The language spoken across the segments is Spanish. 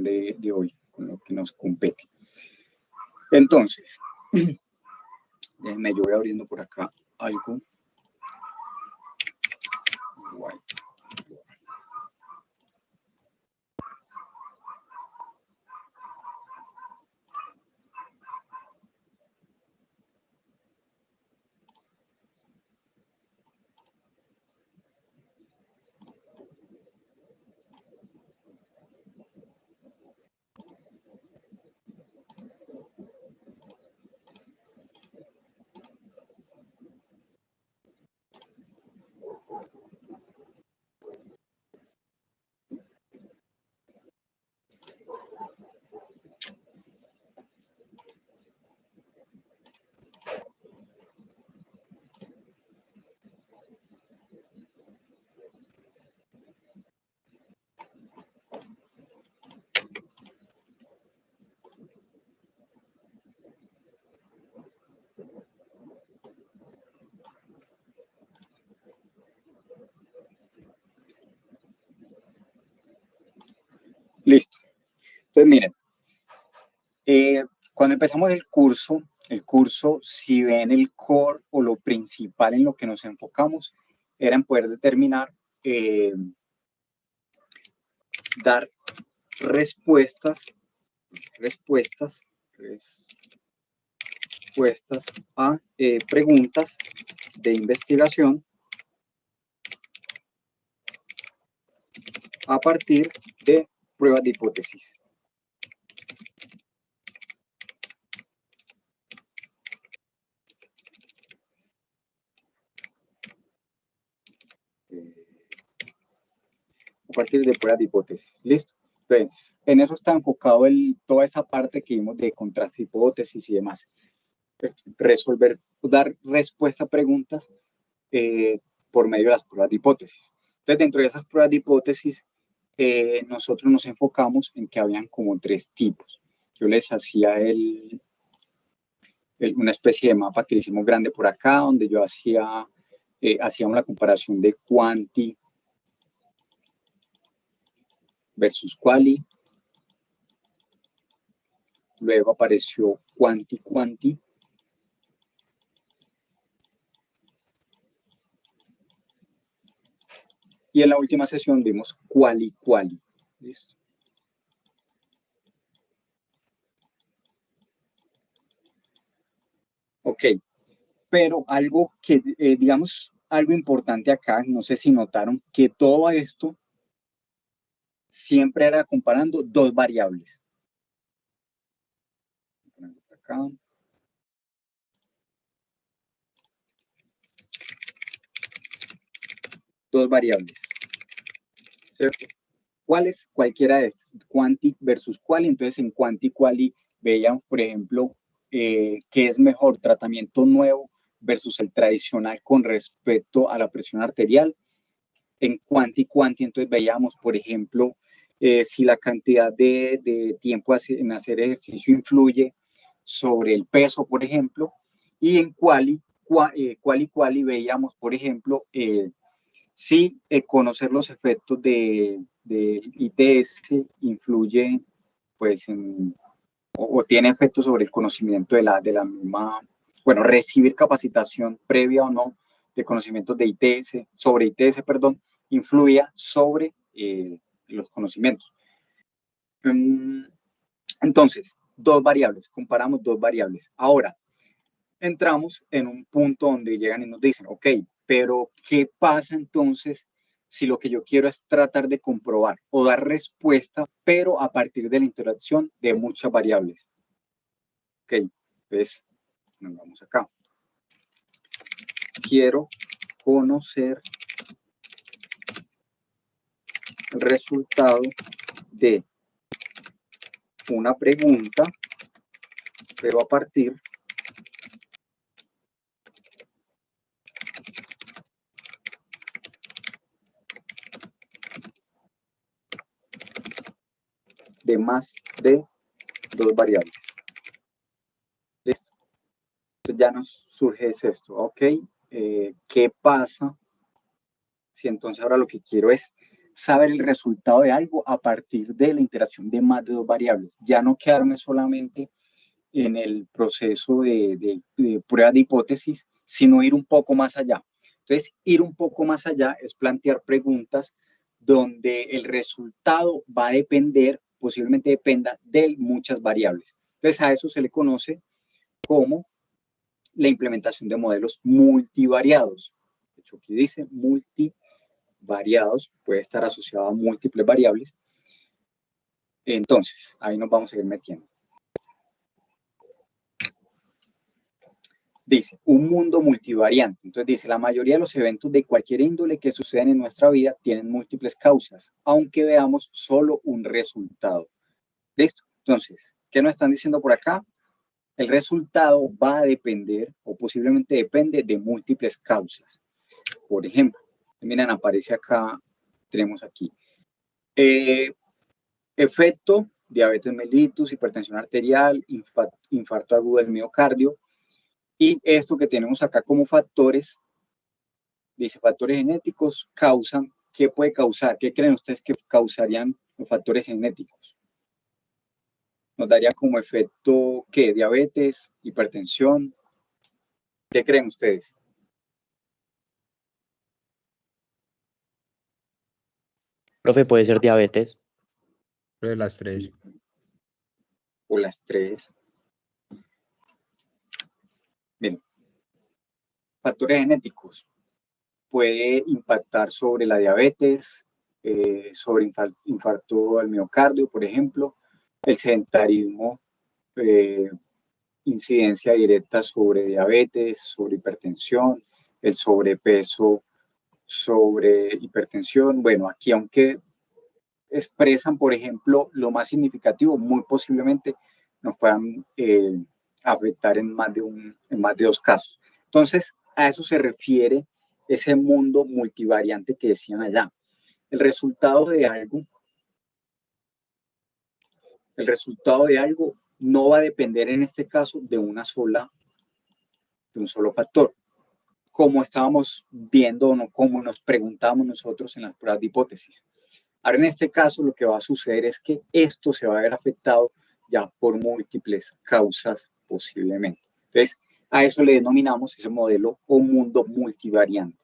de hoy, con lo que nos compete. Entonces, déjenme, yo voy abriendo por acá algo. Listo. Entonces, miren, cuando empezamos el curso, si ven el core o lo principal en lo que nos enfocamos, era en poder determinar, dar respuestas a preguntas de investigación a partir de pruebas de hipótesis. A partir de pruebas de hipótesis. ¿Listo? Entonces, en eso está enfocado toda esa parte que vimos de contraste de hipótesis y demás. Resolver, dar respuesta a preguntas por medio de las pruebas de hipótesis. Entonces, dentro de esas pruebas de hipótesis, nosotros nos enfocamos en que habían como 3 tipos. Yo les hacía una especie de mapa que hicimos grande por acá, donde yo hacíamos la comparación de quanti versus quali. Luego apareció quanti-quanti. Y en la última sesión vimos quali-quali. ¿Listo? Ok. Pero algo que, digamos, algo importante acá, no sé si notaron, que todo esto siempre era comparando 2 variables. Acá. Dos variables, ¿cierto? ¿Cuáles? Cualquiera de estas, quanti versus quali. Entonces, en quanti-quali veían, por ejemplo, qué es mejor, tratamiento nuevo versus el tradicional con respecto a la presión arterial. En quanti-quanti, entonces veíamos, por ejemplo, si la cantidad de tiempo en hacer ejercicio influye sobre el peso, por ejemplo. Y en quali veíamos, por ejemplo, si conocer los efectos de ITS influye, pues, o tiene efectos sobre el conocimiento de la misma, bueno, recibir capacitación previa o no de conocimientos de ITS, sobre ITS, perdón, influía sobre los conocimientos. Entonces, 2 variables, comparamos 2 variables. Ahora, entramos en un punto donde llegan y nos dicen, ok, pero ¿qué pasa entonces si lo que yo quiero es tratar de comprobar o dar respuesta, pero a partir de la interacción de muchas variables? Ok, pues nos vamos acá. Quiero conocer el resultado de una pregunta, pero a partir de más de 2 variables. ¿Listo? Entonces ya nos surge esto, ok, ¿qué pasa si entonces ahora lo que quiero es saber el resultado de algo a partir de la interacción de más de dos variables. Ya no quedarme solamente en el proceso de prueba de hipótesis, sino ir un poco más allá. Entonces, ir un poco más allá es plantear preguntas donde el resultado va a depender, posiblemente dependa de muchas variables. Entonces, a eso se le conoce como la implementación de modelos multivariados. De hecho, aquí dice multivariados, puede estar asociado a múltiples variables. Entonces, ahí nos vamos a ir metiendo. Dice, un mundo multivariante. Entonces dice, la mayoría de los eventos de cualquier índole que suceden en nuestra vida tienen múltiples causas, aunque veamos solo un resultado. ¿Listo? Entonces, ¿qué nos están diciendo por acá? El resultado va a depender, o posiblemente depende, de múltiples causas. Por ejemplo, miren, aparece acá, tenemos aquí, efecto, diabetes mellitus, hipertensión arterial, infarto agudo del miocardio. Y esto que tenemos acá como factores, dice factores genéticos, causan, ¿qué puede causar? ¿Qué creen ustedes que causarían los factores genéticos? Nos daría como efecto, ¿qué? Diabetes, hipertensión. ¿Qué creen ustedes? Profe, puede ser diabetes. De las tres. O las tres. Bien. Factores genéticos. Puede impactar sobre la diabetes, sobre infarto al miocardio, por ejemplo, el sedentarismo, incidencia directa sobre diabetes, sobre hipertensión, el sobrepeso, sobre hipertensión. Bueno, aquí aunque expresan, por ejemplo, lo más significativo, muy posiblemente nos puedan afectar en más de dos casos. Entonces, a eso se refiere ese mundo multivariante que decían allá. El resultado de algo no va a depender en este caso de un solo factor, como estábamos viendo o no, como nos preguntamos nosotros en las pruebas de hipótesis. Ahora, en este caso, lo que va a suceder es que esto se va a ver afectado ya por múltiples causas posiblemente. Entonces, a eso le denominamos ese modelo o mundo multivariante.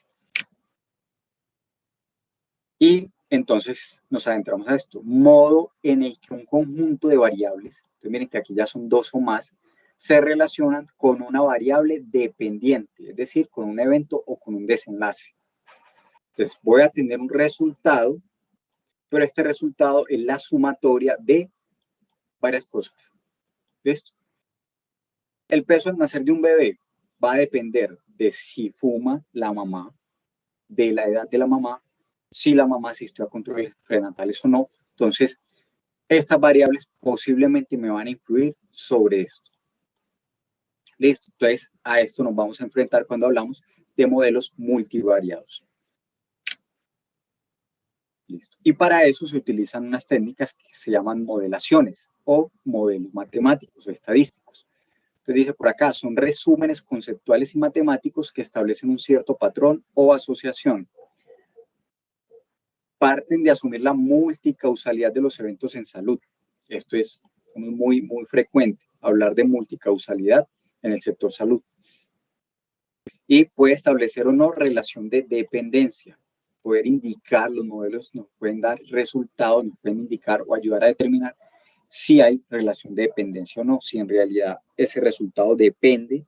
Y entonces nos adentramos a esto, modo en el que un conjunto de variables, entonces miren que aquí ya son dos o más, se relacionan con una variable dependiente, es decir, con un evento o con un desenlace. Entonces voy a tener un resultado, pero este resultado es la sumatoria de varias cosas. ¿Listo? El peso al nacer de un bebé va a depender de si fuma la mamá, de la edad de la mamá, si la mamá asistió a controles prenatales o no. Entonces, estas variables posiblemente me van a influir sobre esto. Listo, entonces a esto nos vamos a enfrentar cuando hablamos de modelos multivariados. Listo. Y para eso se utilizan unas técnicas que se llaman modelaciones o modelos matemáticos o estadísticos. Entonces dice por acá, son resúmenes conceptuales y matemáticos que establecen un cierto patrón o asociación. Parten de asumir la multicausalidad de los eventos en salud. Esto es muy frecuente, hablar de multicausalidad en el sector salud. Y puede establecer o no relación de dependencia. Poder indicar, los modelos nos pueden dar resultados, nos pueden indicar o ayudar a determinar si hay relación de dependencia o no, si en realidad ese resultado depende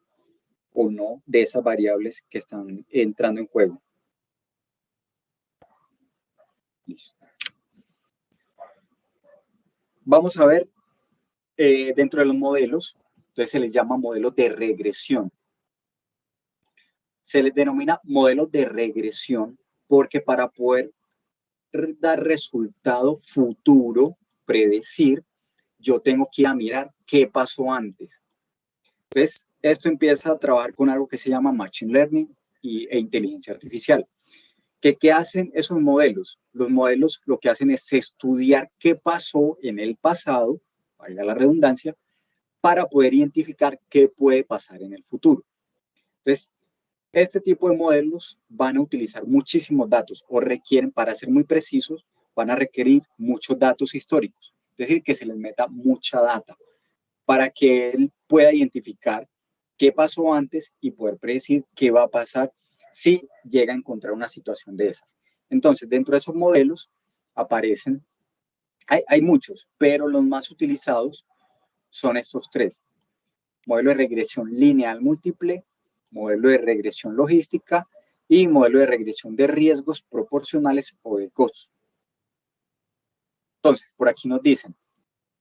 o no de esas variables que están entrando en juego. Listo. Vamos a ver dentro de los modelos, entonces se les llama modelos de regresión. Se les denomina modelos de regresión porque para poder dar resultado futuro, predecir, yo tengo que ir a mirar qué pasó antes. Entonces, esto empieza a trabajar con algo que se llama Machine Learning e inteligencia artificial. ¿Qué hacen esos modelos? Los modelos lo que hacen es estudiar qué pasó en el pasado, valga la redundancia, para poder identificar qué puede pasar en el futuro. Entonces, este tipo de modelos van a utilizar muchísimos datos o requieren, para ser muy precisos, van a requerir muchos datos históricos, es decir, que se les meta mucha data para que él pueda identificar qué pasó antes y poder predecir qué va a pasar si llega a encontrar una situación de esas. Entonces, dentro de esos modelos aparecen, hay muchos, pero los más utilizados son estos tres. Modelo de regresión lineal múltiple, modelo de regresión logística y modelo de regresión de riesgos proporcionales o de costos. Entonces, por aquí nos dicen,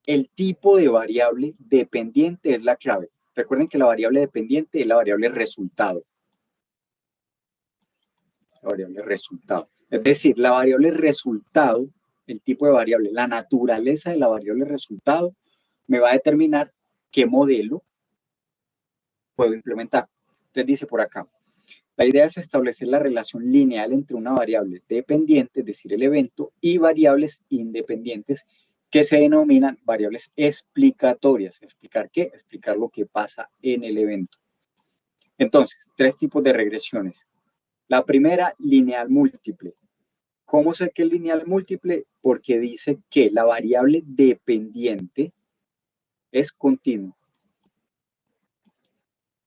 el tipo de variable dependiente es la clave. Recuerden que la variable dependiente es la variable resultado. La variable resultado. Es decir, la variable resultado, el tipo de variable, la naturaleza de la variable resultado, me va a determinar qué modelo puedo implementar. Entonces dice por acá, la idea es establecer la relación lineal entre una variable dependiente, es decir, el evento, y variables independientes que se denominan variables explicatorias. ¿Explicar qué? Explicar lo que pasa en el evento. Entonces, tres tipos de regresiones. La primera, lineal múltiple. ¿Cómo sé que es lineal múltiple? Porque dice que la variable dependiente es continua.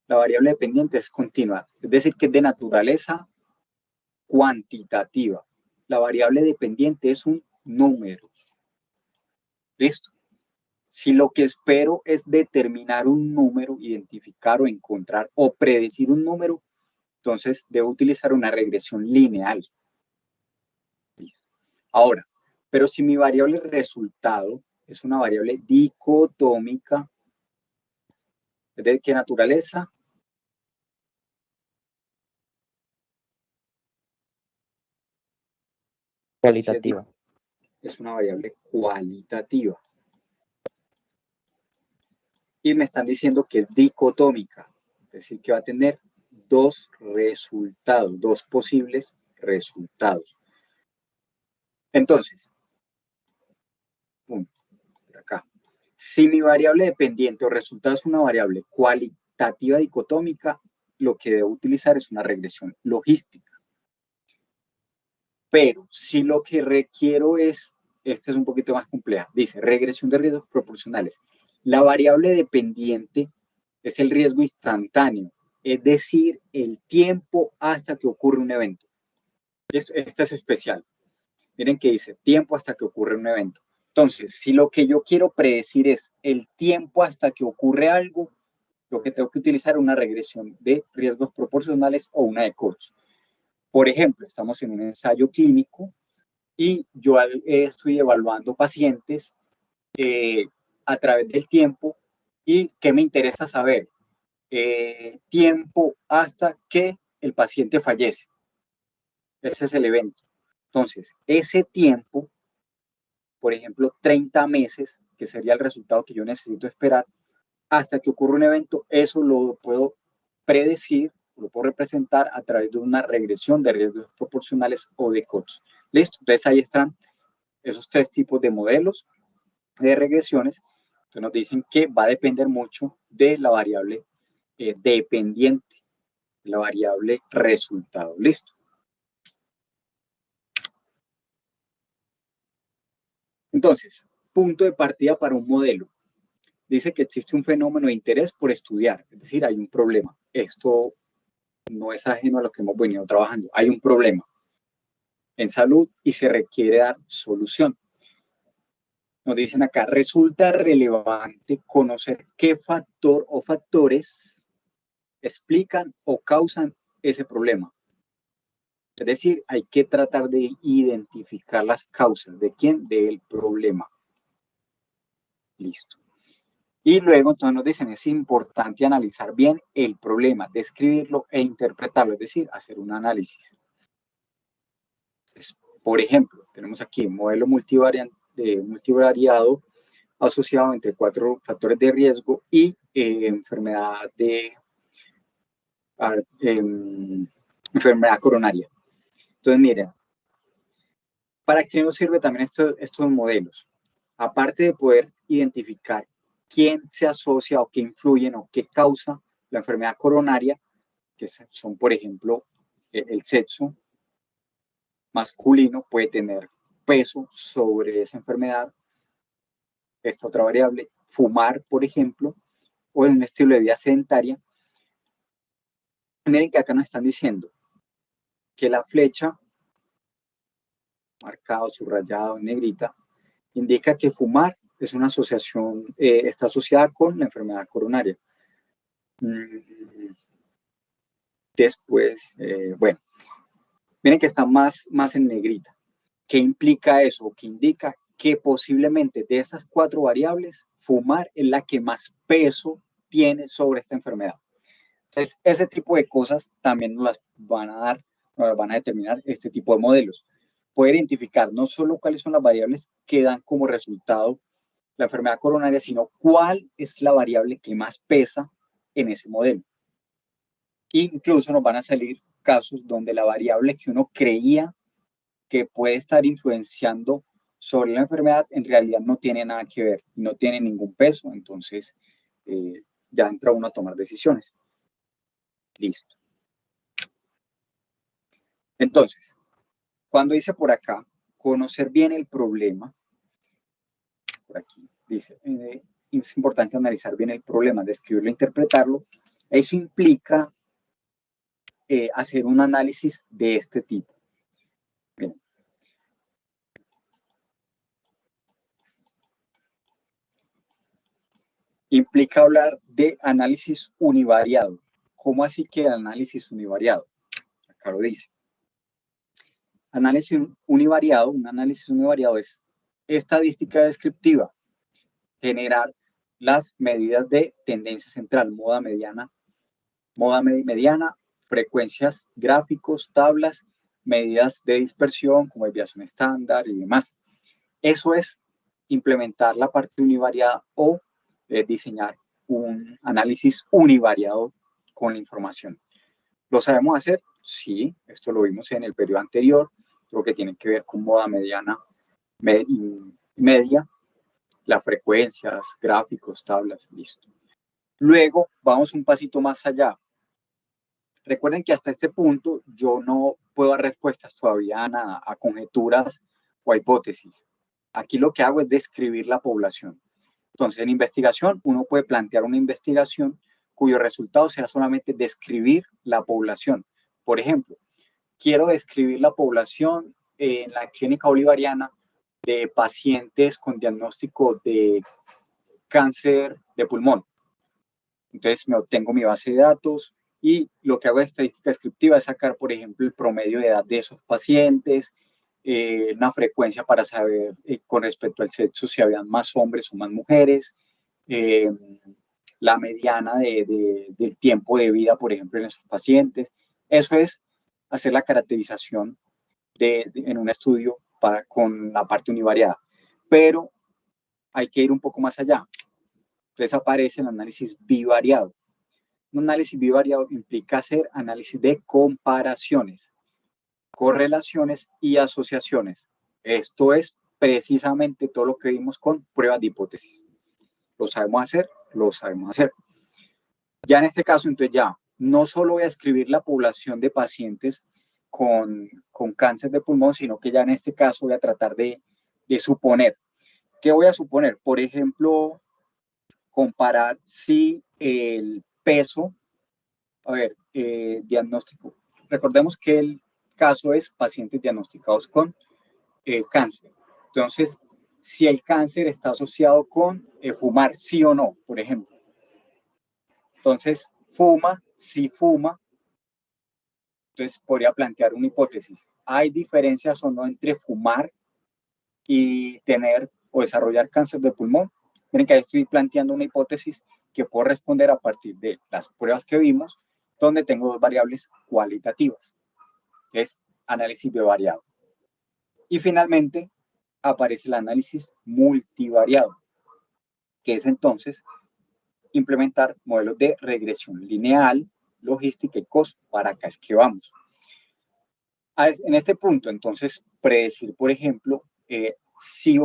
La variable dependiente es continua, es decir, que es de naturaleza cuantitativa. La variable dependiente es un número. ¿Listo? Si lo que espero es determinar un número, identificar o encontrar o predecir un número, entonces debo utilizar una regresión lineal. ¿Listo? Ahora, pero si mi variable resultado es una variable dicotómica, ¿de qué naturaleza? Cualitativa. Es una variable cualitativa. Y me están diciendo que es dicotómica, es decir, que va a tener dos resultados, dos posibles resultados. Entonces, por acá, si mi variable dependiente o resultado es una variable cualitativa dicotómica, lo que debo utilizar es una regresión logística. Pero si lo que requiero es, esta es un poquito más compleja, dice regresión de riesgos proporcionales. La variable dependiente es el riesgo instantáneo, es decir, el tiempo hasta que ocurre un evento. Esta es especial. Miren que dice tiempo hasta que ocurre un evento. Entonces, si lo que yo quiero predecir es el tiempo hasta que ocurre algo, lo que tengo que utilizar es una regresión de riesgos proporcionales o una de Cox. Por ejemplo, estamos en un ensayo clínico y yo estoy evaluando pacientes a través del tiempo. ¿Y qué me interesa saber? Tiempo hasta que el paciente fallece. Ese es el evento. Entonces, ese tiempo, por ejemplo, 30 meses, que sería el resultado que yo necesito esperar, hasta que ocurra un evento, eso lo puedo predecir, lo puedo representar a través de una regresión de riesgos proporcionales o de Cox. ¿Listo? Entonces, ahí están esos tres tipos de modelos de regresiones. Entonces, nos dicen que va a depender mucho de la variable dependiente, la variable resultado. ¿Listo? Entonces, punto de partida para un modelo. Dice que existe un fenómeno de interés por estudiar, es decir, hay un problema. Esto no es ajeno a lo que hemos venido trabajando. Hay un problema en salud y se requiere dar solución. Nos dicen acá, resulta relevante conocer qué factor o factores explican o causan ese problema. Es decir, hay que tratar de identificar las causas. ¿De quién? Del problema. Listo. Y luego entonces nos dicen, es importante analizar bien el problema, describirlo e interpretarlo, es decir, hacer un análisis. Entonces, por ejemplo, tenemos aquí un modelo multivariado asociado entre 4 factores de riesgo y enfermedad coronaria. Entonces, miren, ¿para qué nos sirve también estos modelos? Aparte de poder identificar quién se asocia o qué influyen o qué causa la enfermedad coronaria, que son, por ejemplo, el sexo masculino puede tener peso sobre esa enfermedad, esta otra variable, fumar, por ejemplo, o en un estilo de vida sedentaria. Miren que acá nos están diciendo que la flecha, marcado, subrayado en negrita, indica que fumar es una asociación, está asociada con la enfermedad coronaria. Después, bueno, miren que está más en negrita. ¿Qué implica eso? ¿Qué indica? Que posiblemente de esas 4 variables, fumar es la que más peso tiene sobre esta enfermedad. Entonces, ese tipo de cosas también nos las van a dar, nos van a determinar este tipo de modelos. Poder identificar no solo cuáles son las variables que dan como resultado la enfermedad coronaria, sino cuál es la variable que más pesa en ese modelo. Incluso nos van a salir casos donde la variable que uno creía que puede estar influenciando sobre la enfermedad en realidad no tiene nada que ver, no tiene ningún peso, entonces ya entra uno a tomar decisiones. Listo. Entonces, cuando dice por acá, conocer bien el problema, por aquí dice, es importante analizar bien el problema, describirlo, interpretarlo. Eso implica hacer un análisis de este tipo. Bien. Implica hablar de análisis univariado. ¿Cómo así que análisis univariado? Acá lo dice. Análisis univariado, un análisis univariado es estadística descriptiva, generar las medidas de tendencia central, moda mediana, frecuencias, gráficos, tablas, medidas de dispersión como desviación estándar y demás. Eso es implementar la parte univariada o diseñar un análisis univariado con la información. ¿Lo sabemos hacer? Sí, esto lo vimos en el periodo anterior, lo que tiene que ver con moda mediana media, las frecuencias, gráficos, tablas, listo. Luego vamos un pasito más allá. Recuerden que hasta este punto yo no puedo dar respuestas todavía a conjeturas o a hipótesis. Aquí lo que hago es describir la población. Entonces, en investigación, uno puede plantear una investigación cuyo resultado sea solamente describir la población. Por ejemplo, quiero describir la población en la clínica bolivariana de pacientes con diagnóstico de cáncer de pulmón. Entonces, me obtengo mi base de datos y lo que hago de estadística descriptiva es sacar, por ejemplo, el promedio de edad de esos pacientes, una frecuencia para saber con respecto al sexo si habían más hombres o más mujeres, la mediana del tiempo de vida, por ejemplo, en esos pacientes. Eso es hacer la caracterización en un estudio con la parte univariada. Pero hay que ir un poco más allá. Entonces aparece el análisis bivariado. Un análisis bivariado implica hacer análisis de comparaciones, correlaciones y asociaciones. Esto es precisamente todo lo que vimos con pruebas de hipótesis. ¿Lo sabemos hacer? Lo sabemos hacer. Ya en este caso, entonces ya, no solo voy a escribir la población de pacientes con cáncer de pulmón, sino que ya en este caso voy a tratar de suponer. ¿Qué voy a suponer? Por ejemplo, comparar si el peso, a ver, diagnóstico. Recordemos que el caso es pacientes diagnosticados con cáncer. Entonces, si el cáncer está asociado con fumar, sí o no, por ejemplo. Entonces, fuma, sí fuma. Entonces, podría plantear una hipótesis. ¿Hay diferencias o no entre fumar y tener o desarrollar cáncer de pulmón? Miren que ahí estoy planteando una hipótesis que puedo responder a partir de las pruebas que vimos, donde tengo 2 variables cualitativas. Es análisis bivariado. Y finalmente aparece el análisis multivariado, que es entonces implementar modelos de regresión lineal, logística y costo. Para acá es que vamos. En este punto, entonces, predecir, por ejemplo, si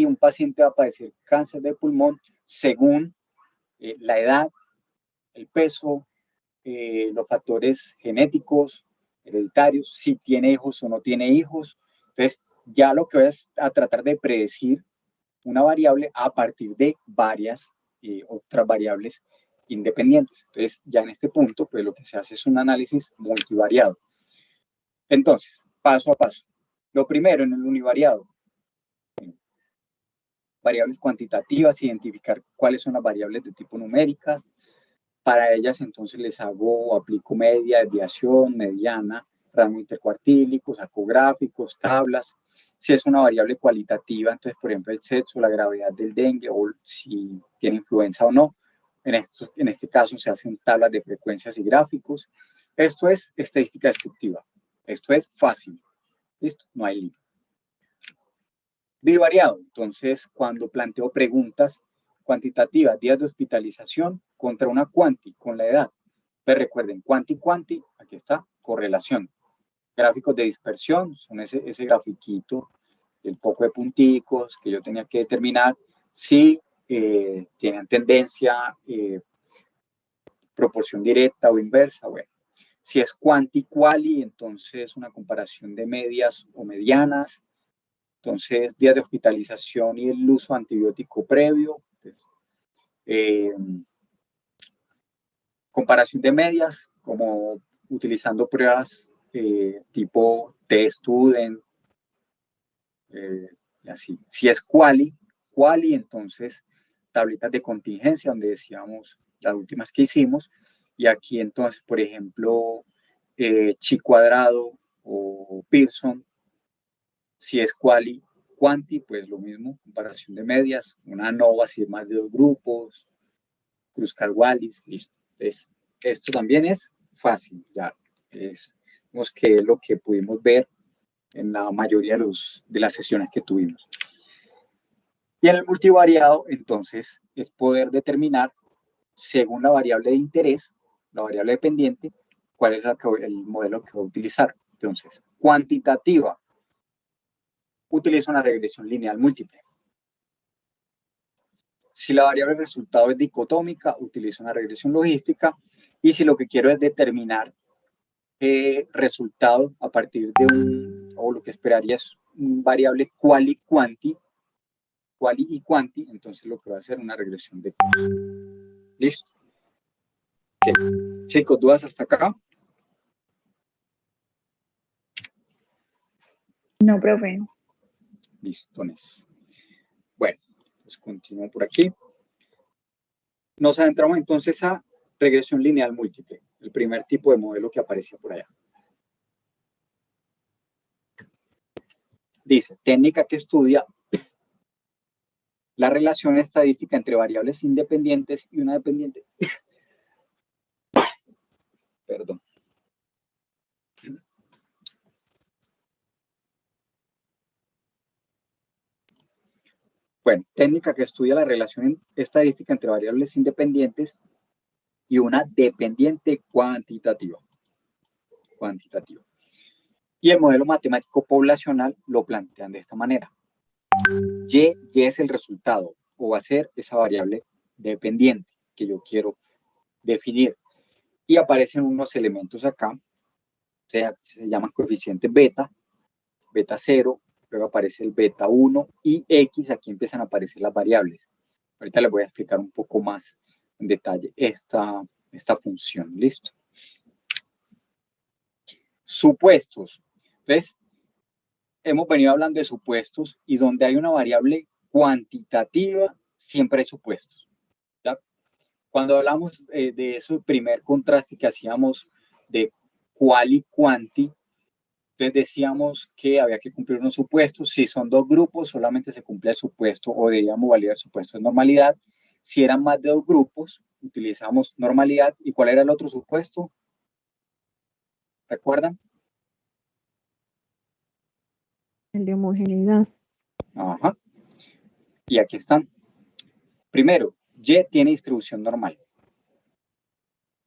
un paciente va a padecer cáncer de pulmón según la edad, el peso, los factores genéticos, hereditarios, si tiene hijos o no tiene hijos. Entonces, Ya lo que voy a tratar de predecir una variable a partir de varias otras variables independientes. Entonces, ya en este punto, pues lo que se hace es un análisis multivariado. Entonces, paso a paso. Lo primero, en el univariado, variables cuantitativas, identificar cuáles son las variables de tipo numérica. Para ellas, entonces, les hago, aplico media, desviación, mediana, rango intercuartílico, saco gráficos, tablas. Si es una variable cualitativa, entonces, por ejemplo, el sexo, la gravedad del dengue, o si tiene influenza o no. En este caso, se hacen tablas de frecuencias y gráficos. Esto es estadística descriptiva. Esto es fácil. ¿Listo? No hay lío. Bivariado. Entonces, cuando planteo preguntas cuantitativas, días de hospitalización contra una cuanti con la edad. Pero recuerden, cuanti, aquí está, correlación. Gráficos de dispersión, son ese grafiquito, el poco de punticos que yo tenía que determinar si tienen tendencia, proporción directa o inversa. Bueno, si es quanti-quali, entonces una comparación de medias o medianas. Entonces, días de hospitalización y el uso antibiótico previo. Pues, comparación de medias, como utilizando pruebas tipo T-Student, y así. Si es quali, entonces tabletas de contingencia, donde decíamos las últimas que hicimos, y aquí entonces, por ejemplo, chi cuadrado o Pearson. Si es quali, quanti, pues lo mismo, comparación de medias, una ANOVA si es más de 2 grupos, Kruskal-Wallis, listo. Entonces, esto también es fácil, ya es que es lo que pudimos ver en la mayoría de las sesiones que tuvimos. Y en el multivariado, entonces, es poder determinar, según la variable de interés, la variable dependiente, cuál es el modelo que voy a utilizar. Entonces, cuantitativa, utilizo una regresión lineal múltiple. Si la variable resultado es dicotómica, utilizo una regresión logística. Y si lo que quiero es determinar resultado a partir de o lo que esperaría es un variable quali y quanti, entonces lo que va a hacer una regresión de curso. ¿Listo? Okay. Chicos, ¿dudas hasta acá? No, profe. Listones. Bueno, pues continúo por aquí. Nos adentramos entonces a regresión lineal múltiple, el primer tipo de modelo que aparecía por allá. Dice, técnica que estudia la relación estadística entre variables independientes y una dependiente. Perdón. Bueno, técnica que estudia la relación estadística entre variables independientes y una dependiente cuantitativa. Y el modelo matemático poblacional lo plantean de esta manera. Y es el resultado, o va a ser esa variable dependiente que yo quiero definir. Y aparecen unos elementos acá, se llaman coeficientes beta 0, luego aparece el beta 1 y X, aquí empiezan a aparecer las variables. Ahorita les voy a explicar un poco más en detalle esta función, ¿listo? Supuestos. Entonces, hemos venido hablando de supuestos y donde hay una variable cuantitativa, siempre hay supuestos. ¿Ya? Cuando hablamos de ese primer contraste que hacíamos de quali y quanti, entonces decíamos que había que cumplir unos supuestos. Si son 2 grupos, solamente se cumple el supuesto o debíamos validar el supuesto de normalidad. Si eran más de 2 grupos, utilizamos normalidad. ¿Y cuál era el otro supuesto? ¿Recuerdan? El de homogeneidad. Ajá. Y aquí están. Primero, Y tiene distribución normal.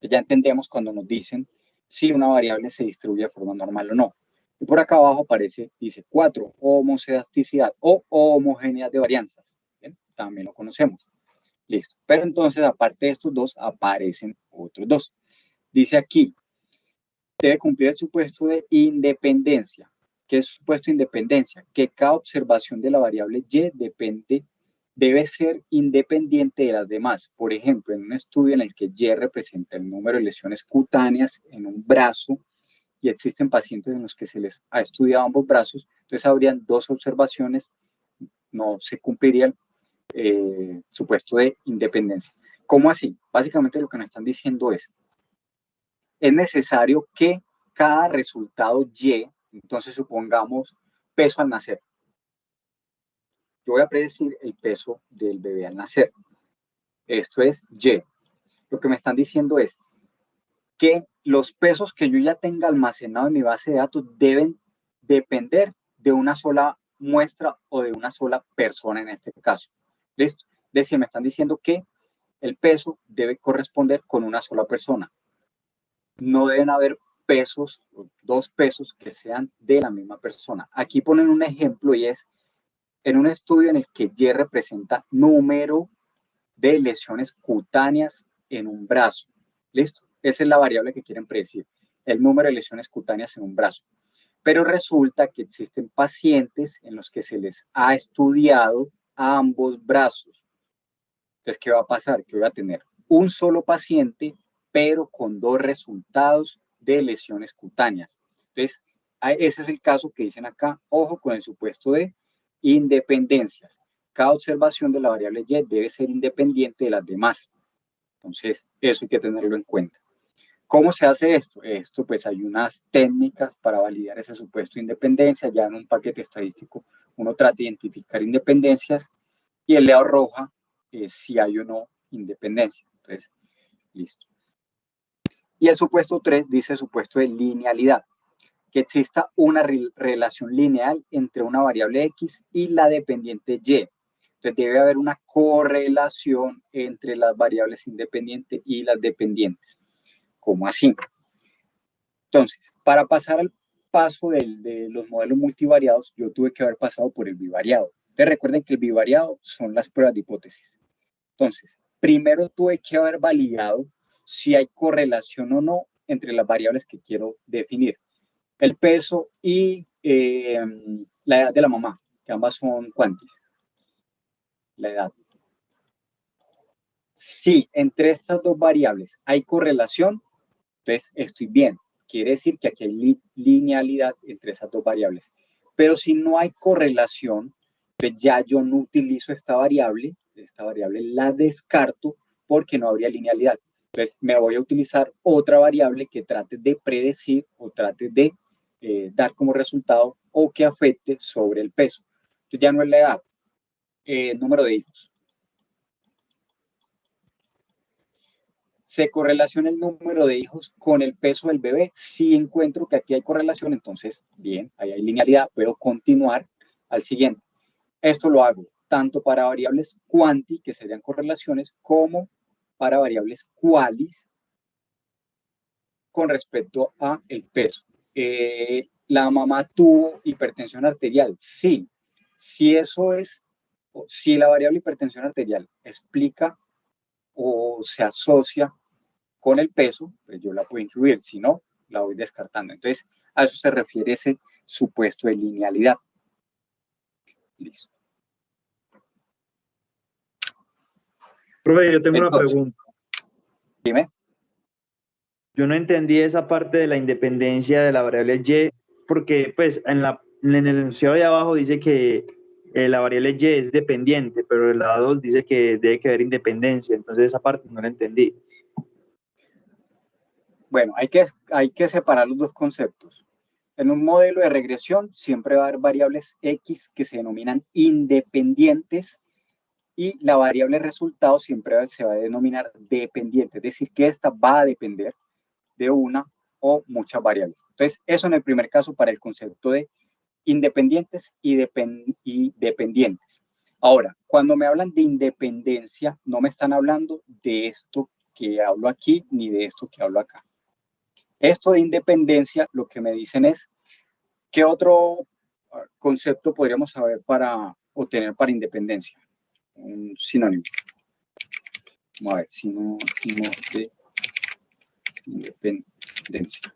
Ya entendemos cuando nos dicen si una variable se distribuye de forma normal o no. Y por acá abajo aparece, dice 4, homocedasticidad o homogeneidad de varianzas. ¿Bien? También lo conocemos. Listo. Pero entonces, aparte de estos dos, aparecen otros dos. Dice aquí, debe cumplir el supuesto de independencia. ¿Qué es supuesto de independencia? Que cada observación de la variable y debe ser independiente de las demás. Por ejemplo, en un estudio en el que y representa el número de lesiones cutáneas en un brazo y existen pacientes en los que se les ha estudiado ambos brazos, entonces habrían dos observaciones, no se cumpliría el supuesto de independencia. ¿Cómo así? Básicamente lo que nos están diciendo es necesario que cada resultado y, entonces supongamos peso al nacer. Yo voy a predecir el peso del bebé al nacer. Esto es y. Lo que me están diciendo es que los pesos que yo ya tenga almacenado en mi base de datos deben depender de una sola muestra o de una sola persona en este caso. ¿Listo? Es decir, me están diciendo que el peso debe corresponder con una sola persona. No deben haber pesos, dos pesos que sean de la misma persona. Aquí ponen un ejemplo y es en un estudio en el que Y representa número de lesiones cutáneas en un brazo. ¿Listo? Esa es la variable que quieren predecir, el número de lesiones cutáneas en un brazo. Pero resulta que existen pacientes en los que se les ha estudiado a ambos brazos. Entonces, ¿qué va a pasar? Que voy a tener un solo paciente, pero con dos resultados de lesiones cutáneas. Entonces, ese es el caso que dicen acá. Ojo con el supuesto de independencias. Cada observación de la variable y debe ser independiente de las demás. Entonces, eso hay que tenerlo en cuenta. ¿Cómo se hace esto? Esto, pues, hay unas técnicas para validar ese supuesto de independencia. Ya en un paquete estadístico uno trata de identificar independencias y él le arroja si hay o no independencia. Entonces, listo. Y el supuesto 3 dice el supuesto de linealidad, que exista una relación lineal entre una variable X y la dependiente Y. Entonces debe haber una correlación entre las variables independientes y las dependientes. ¿Cómo así? Entonces, para pasar al paso de los modelos multivariados, yo tuve que haber pasado por el bivariado. Entonces recuerden que el bivariado son las pruebas de hipótesis. Entonces, primero tuve que haber validado si hay correlación o no entre las variables que quiero definir. El peso y la edad de la mamá, que ambas son cuantis. La edad. Si entre estas dos variables hay correlación, entonces estoy bien. Quiere decir que aquí hay linealidad entre esas dos variables. Pero si no hay correlación, pues ya yo no utilizo esta variable la descarto porque no habría linealidad. Entonces me voy a utilizar otra variable que trate de predecir o trate de dar como resultado o que afecte sobre el peso. Entonces ya no es la edad, número de hijos. ¿Se correlaciona el número de hijos con el peso del bebé? Si encuentro que aquí hay correlación, entonces, bien, ahí hay linealidad, puedo continuar al siguiente. Esto lo hago tanto para variables cuanti, que serían correlaciones, como para variables qualis con respecto a el peso. ¿La mamá tuvo hipertensión arterial? Sí. Si eso es, si la variable hipertensión arterial explica o se asocia con el peso, pues yo la puedo incluir, si no, la voy descartando. Entonces, a eso se refiere ese supuesto de linealidad. Listo. Profe, yo tengo una pregunta. Dime. Yo no entendí esa parte de la independencia de la variable y, porque pues en el enunciado de abajo dice que la variable y es dependiente, pero el lado 2 dice que debe que haber independencia, entonces esa parte no la entendí. Bueno, hay que separar los dos conceptos. En un modelo de regresión siempre va a haber variables X que se denominan independientes y la variable resultado siempre se va a denominar dependiente, es decir, que esta va a depender de una o muchas variables. Entonces, eso en el primer caso para el concepto de independientes y dependientes. Ahora, cuando me hablan de independencia, no me están hablando de esto que hablo aquí ni de esto que hablo acá. Esto de independencia, lo que me dicen es, ¿qué otro concepto podríamos saber para obtener para independencia? Un sinónimo. Vamos a ver, sinónimo de independencia.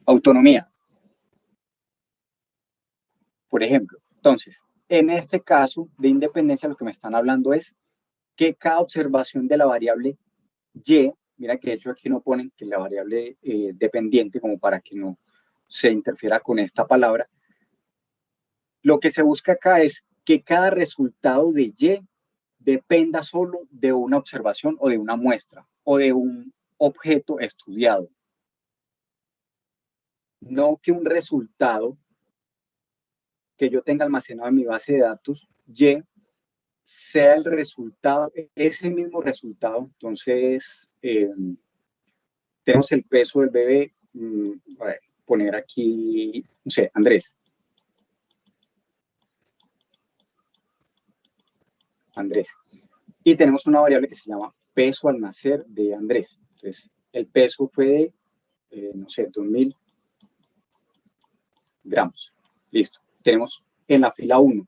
Autonomía. Por ejemplo, entonces, en este caso de independencia, lo que me están hablando es que cada observación de la variable y, mira que de hecho aquí no ponen que la variable dependiente, como para que no se interfiera con esta palabra, lo que se busca acá es que cada resultado de y dependa solo de una observación o de una muestra o de un objeto estudiado. No que un resultado que yo tenga almacenado en mi base de datos, y, sea el resultado, ese mismo resultado. Entonces, tenemos el peso del bebé, a ver, poner aquí, no sé, Andrés. Y tenemos una variable que se llama peso al nacer de Andrés. Entonces, el peso fue de, no sé, 2000 gramos. Listo. Tenemos en la fila 1.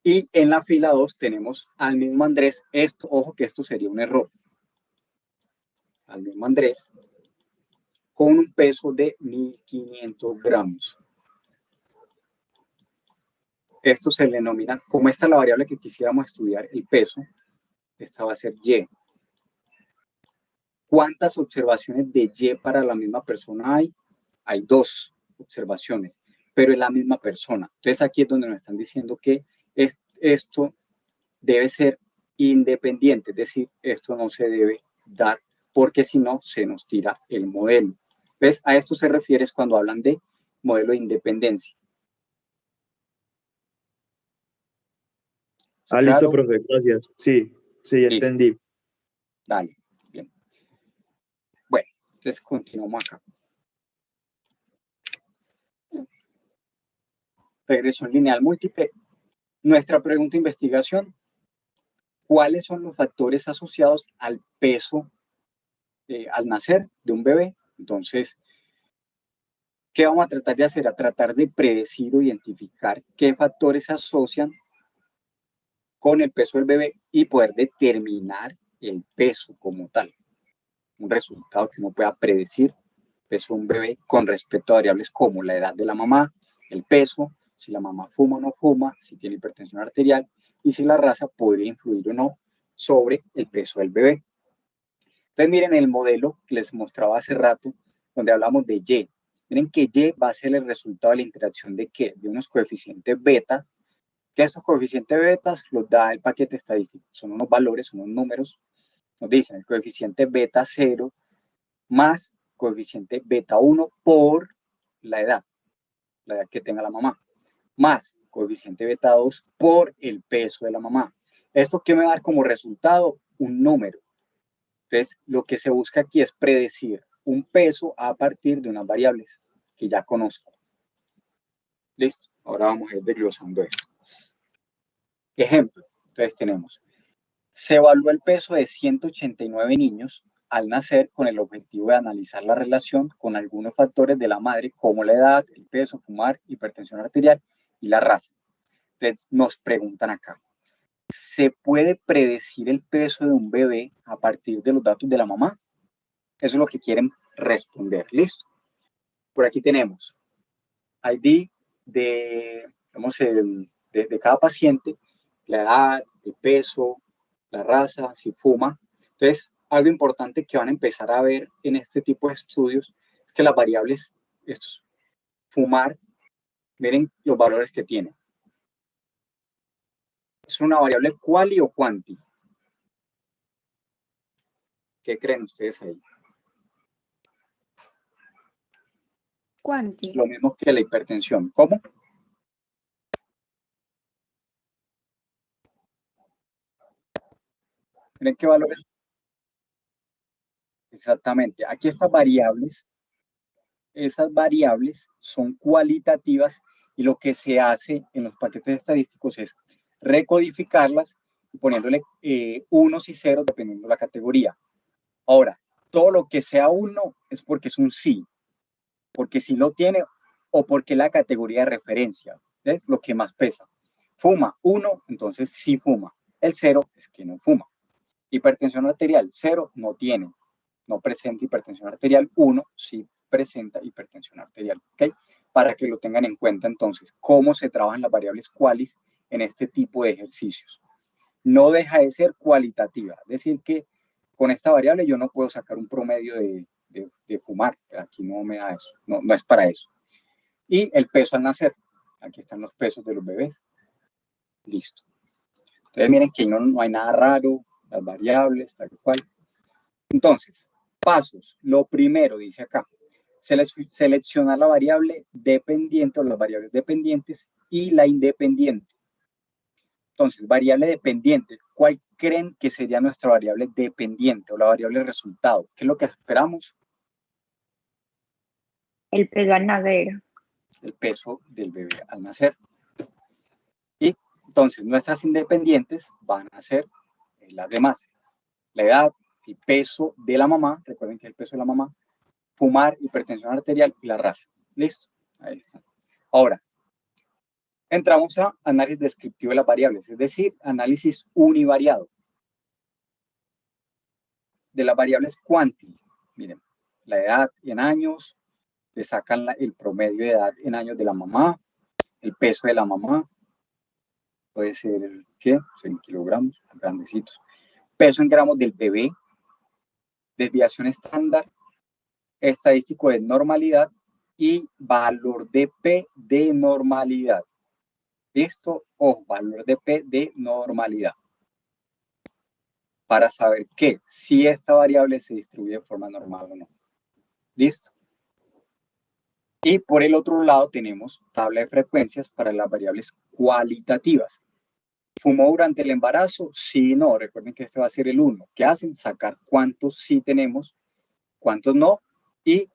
Y en la fila 2 tenemos al mismo Andrés. Esto, ojo que esto sería un error. Al mismo Andrés con un peso de 1500 gramos. Esto se le denomina, como esta es la variable que quisiéramos estudiar, el peso, esta va a ser y. ¿Cuántas observaciones de y para la misma persona hay? Hay 2 observaciones, pero es la misma persona. Entonces aquí es donde nos están diciendo que esto debe ser independiente, es decir, esto no se debe dar porque si no se nos tira el modelo. ¿Ves? A esto se refiere cuando hablan de modelo de independencia. Ah, ¿Claro? listo, profe, gracias. Sí, sí, Listo. entendí. Dale, bien. Bueno, entonces continuamos acá. Regresión lineal múltiple. Nuestra pregunta de investigación: ¿cuáles son los factores asociados al peso al nacer de un bebé? Entonces, ¿qué vamos a tratar de hacer? A tratar de predecir o identificar qué factores se asocian con el peso del bebé y poder determinar el peso como tal. Un resultado que uno pueda predecir el peso de un bebé con respecto a variables como la edad de la mamá, el peso, si la mamá fuma o no fuma, si tiene hipertensión arterial y si la raza podría influir o no sobre el peso del bebé. Entonces miren el modelo que les mostraba hace rato, donde hablamos de Y. Miren que Y va a ser el resultado de la interacción de ¿qué? De unos coeficientes beta, que estos coeficientes betas los da el paquete estadístico. Son unos valores, unos números. Nos dicen el coeficiente beta 0 más coeficiente beta 1 por la edad que tenga la mamá, más coeficiente beta 2 por el peso de la mamá. ¿Esto qué me va a dar como resultado? Un número. Entonces, lo que se busca aquí es predecir un peso a partir de unas variables que ya conozco. Listo. Ahora vamos a ir desglosando esto. Ejemplo. Entonces tenemos, se evaluó el peso de 189 niños al nacer con el objetivo de analizar la relación con algunos factores de la madre, como la edad, el peso, fumar, hipertensión arterial y la raza. Entonces nos preguntan acá, ¿se puede predecir el peso de un bebé a partir de los datos de la mamá? Eso es lo que quieren responder. Listo. Por aquí tenemos ID de, digamos, de cada paciente, la edad, el peso, la raza, si fuma. Entonces, algo importante que van a empezar a ver en este tipo de estudios es que las variables, estos, fumar, miren los valores que tiene. ¿Es una variable quali o quanti? ¿Qué creen ustedes ahí? Quanti. Lo mismo que la hipertensión. ¿Cómo? Miren qué valores. Exactamente. Aquí estas variables, esas variables son cualitativas y lo que se hace en los paquetes estadísticos es recodificarlas y poniéndole unos y ceros dependiendo de la categoría. Ahora, todo lo que sea 1 es porque es un sí, porque sí lo tiene o porque la categoría de referencia es lo que más pesa. Fuma 1, entonces sí fuma. El 0 es que no fuma. Hipertensión arterial 0 no tiene. no presenta hipertensión arterial, 1 sí presenta hipertensión arterial, ¿ok? Para que lo tengan en cuenta entonces, cómo se trabajan las variables QUALYs en este tipo de ejercicios. No deja de ser cualitativa, es decir que con esta variable yo no puedo sacar un promedio de fumar, aquí no me da eso, no es para eso. Y el peso al nacer, aquí están los pesos de los bebés, listo. Entonces miren que no hay nada raro, las variables, tal cual. Entonces, pasos, lo primero dice acá, seleccionar la variable dependiente o las variables dependientes y la independiente. Entonces, variable dependiente, ¿cuál creen que sería nuestra variable dependiente o la variable resultado? ¿Qué es lo que esperamos? El peso al nacer. El peso del bebé al nacer. Y entonces nuestras independientes van a ser las demás. La edad, el peso de la mamá, recuerden que el peso de la mamá, fumar, hipertensión arterial y la raza. ¿Listo? Ahí está. Ahora, entramos a análisis descriptivo de las variables, es decir, análisis univariado de las variables cuántiles. Miren, la edad en años, le sacan el promedio de edad en años de la mamá, el peso de la mamá, puede ser, ¿qué? En kilogramos, grandecitos. Peso en gramos del bebé, desviación estándar, estadístico de normalidad y valor de P de normalidad. ¿Listo? O valor de P de normalidad. Para saber que si esta variable se distribuye de forma normal o no. ¿Listo? Y por el otro lado tenemos tabla de frecuencias para las variables cualitativas. ¿Fumó durante el embarazo? Sí, no. Recuerden que este va a ser el 1. ¿Qué hacen? Sacar cuántos sí tenemos, cuántos no, y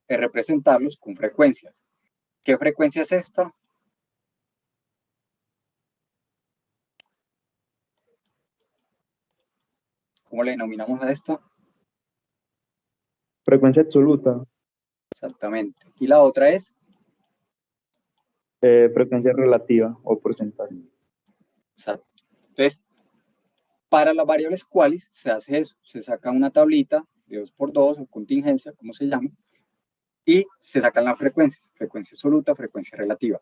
representarlos con frecuencias. ¿Qué frecuencia es esta? ¿Cómo le denominamos a esta? Frecuencia absoluta. Exactamente. Y la otra es Frecuencia relativa o porcentaje. exacto. Entonces, para las variables QUALYs se hace eso. Se saca una tablita de 2×2 o contingencia, como se llama, y se sacan las frecuencias. Frecuencia absoluta, frecuencia relativa.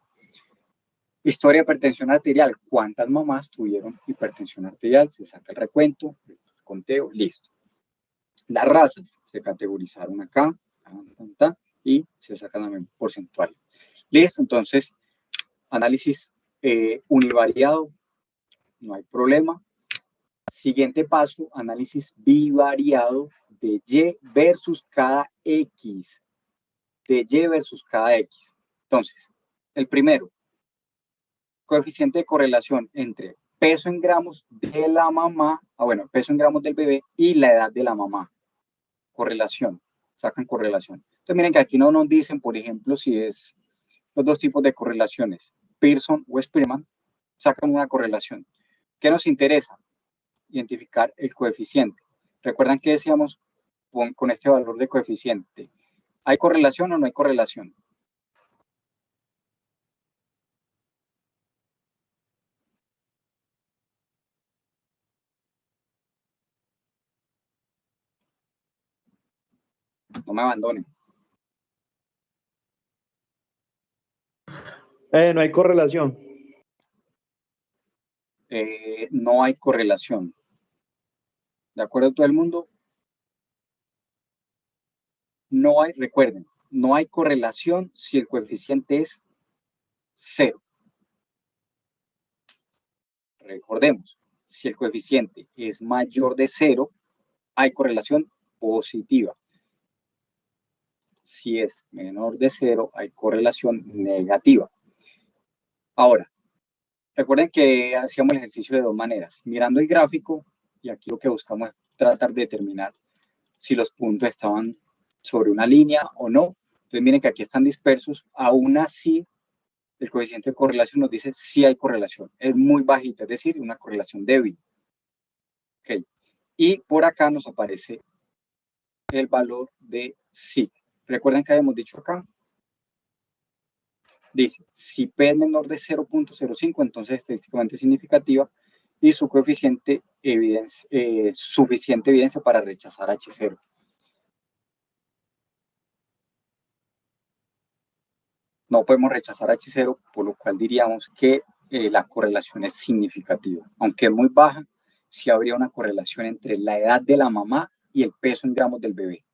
Historia de hipertensión arterial. ¿Cuántas mamás tuvieron hipertensión arterial? Se saca el recuento, el conteo, listo. Las razas se categorizaron acá, y se sacan también porcentuales. Listo, entonces, análisis univariado, no hay problema. Siguiente paso, análisis bivariado de Y versus cada X. De Y versus cada X. Entonces, el primero, coeficiente de correlación entre peso en gramos de la mamá, peso en gramos del bebé y la edad de la mamá. Correlación, sacan correlación. Entonces miren que aquí no nos dicen, por ejemplo, si es los dos tipos de correlaciones, Pearson o Spearman, sacan una correlación. ¿Qué nos interesa? Identificar el coeficiente. ¿Recuerdan que decíamos con este valor de coeficiente? ¿Hay correlación o no hay correlación? No me abandonen. No hay correlación. No hay correlación. ¿De acuerdo todo el mundo? No hay, recuerden, no hay correlación si el coeficiente es 0. Recordemos, si el coeficiente es mayor de 0, hay correlación positiva. Si es menor de 0, hay correlación negativa. Ahora, recuerden que hacíamos el ejercicio de dos maneras. Mirando el gráfico, y aquí lo que buscamos es tratar de determinar si los puntos estaban sobre una línea o no. Entonces miren que aquí están dispersos. Aún así, el coeficiente de correlación nos dice si hay correlación. Es muy bajita, es decir, una correlación débil. Okay. Y por acá nos aparece el valor de sí. ¿Recuerden que habíamos dicho acá? Dice, si P es menor de 0.05, entonces estadísticamente significativa y su coeficiente suficiente evidencia para rechazar H0. no podemos rechazar H0, por lo cual diríamos que la correlación es significativa. Aunque es muy baja, sí habría una correlación entre la edad de la mamá y el peso en gramos del bebé.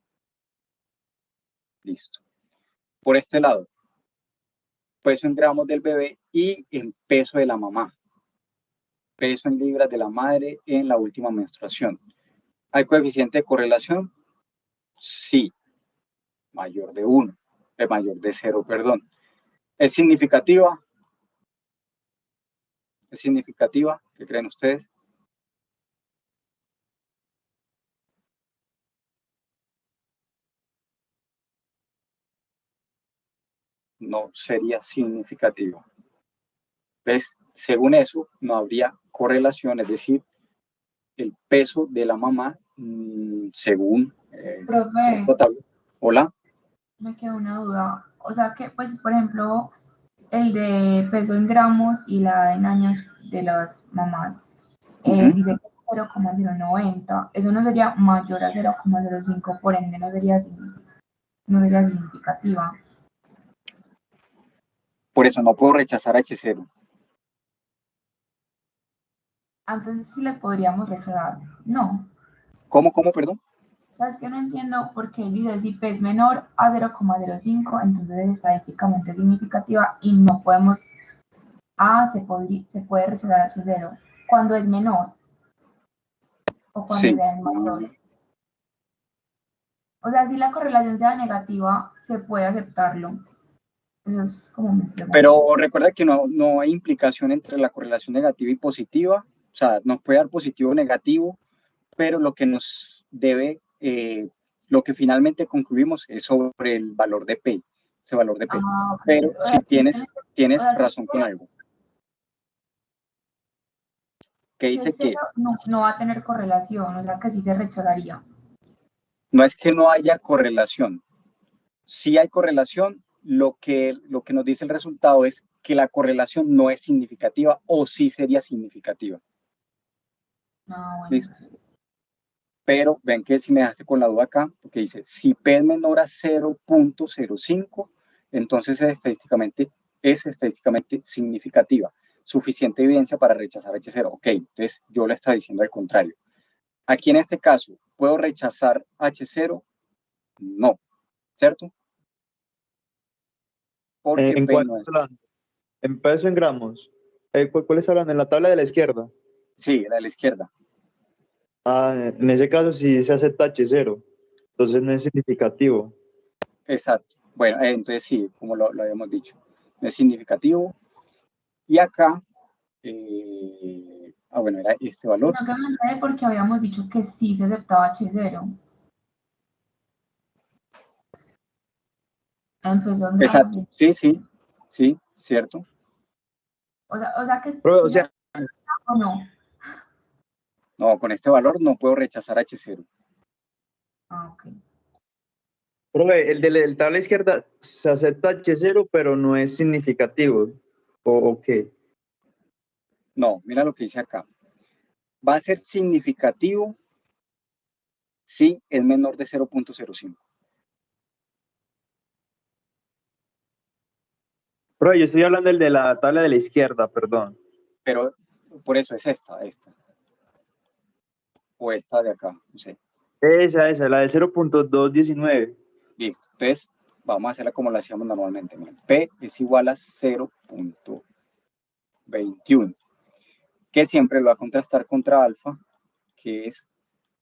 Listo. Por este lado, peso en gramos del bebé y en peso de la mamá. Peso en libras de la madre en la última menstruación. ¿Hay coeficiente de correlación? Sí. Mayor de 1. Mayor de 0, perdón. ¿Es significativa? ¿Es significativa? ¿Qué creen ustedes? No sería significativa. ¿Ves? Según eso, no habría correlación, es decir, el peso de la mamá, según Profe, esta tabla. Hola. me queda una duda. O sea que, pues, por ejemplo, el de peso en gramos y la en años de las mamás, dice que 0,090. Eso no sería mayor a 0,05, por ende no sería significativa. Por eso no puedo rechazar H0. Entonces sí le podríamos rechazar. No. ¿Cómo, perdón? ¿Sabes qué? No entiendo por qué dice si P es menor a 0,05, entonces es estadísticamente significativa y no podemos. Se puede rechazar H0 cuando es menor o cuando Sí. sea mayor. O sea, si la correlación sea negativa, se puede aceptarlo. Eso es como mi pregunta. Pero recuerda que no hay implicación entre la correlación negativa y positiva. O sea, nos puede dar positivo o negativo, pero lo que nos debe, lo que finalmente concluimos es sobre el valor de P, ese valor de P. Okay. Pero si tienes razón con algo. Que dice que no va a tener correlación, o sea que sí se rechazaría. no es que no haya correlación. Sí hay correlación, lo que nos dice el resultado es que la correlación no es significativa o sí sería significativa. Bueno. ¿Listo? Pero ven que si me dejaste con la duda acá, porque dice, si P es menor a 0.05, entonces es estadísticamente significativa. Suficiente evidencia para rechazar H0. Ok, entonces yo le estaba diciendo al contrario. Aquí en este caso, ¿puedo rechazar H0? No, ¿cierto? Porque ¿En P cuál no es. está hablando? ¿En peso en gramos? ¿Cuál está hablando? ¿En la tabla de la izquierda? Sí, la de la izquierda. En ese caso sí se acepta H0, entonces no es significativo. Exacto. Bueno, entonces sí, como lo habíamos dicho, no es significativo. Y acá, bueno, era este valor. No, que me enredé porque habíamos dicho que sí se aceptaba H0. Empezó en gramos. Exacto, sí, cierto. O sea que Pero, sí o no. No, con este valor no puedo rechazar H0. Ok. profe, el de la tabla izquierda se acepta H0, pero no es significativo. ¿O qué? No, mira lo que dice acá. Va a ser significativo si es menor de 0.05. Profe, yo estoy hablando del de la tabla de la izquierda, perdón. Pero por eso es esta. O esta de acá, no sé. Esa, la de 0.219. Listo. Entonces, vamos a hacerla como la hacíamos normalmente. Miren, P es igual a 0.21, que siempre lo va a contrastar contra alfa, que es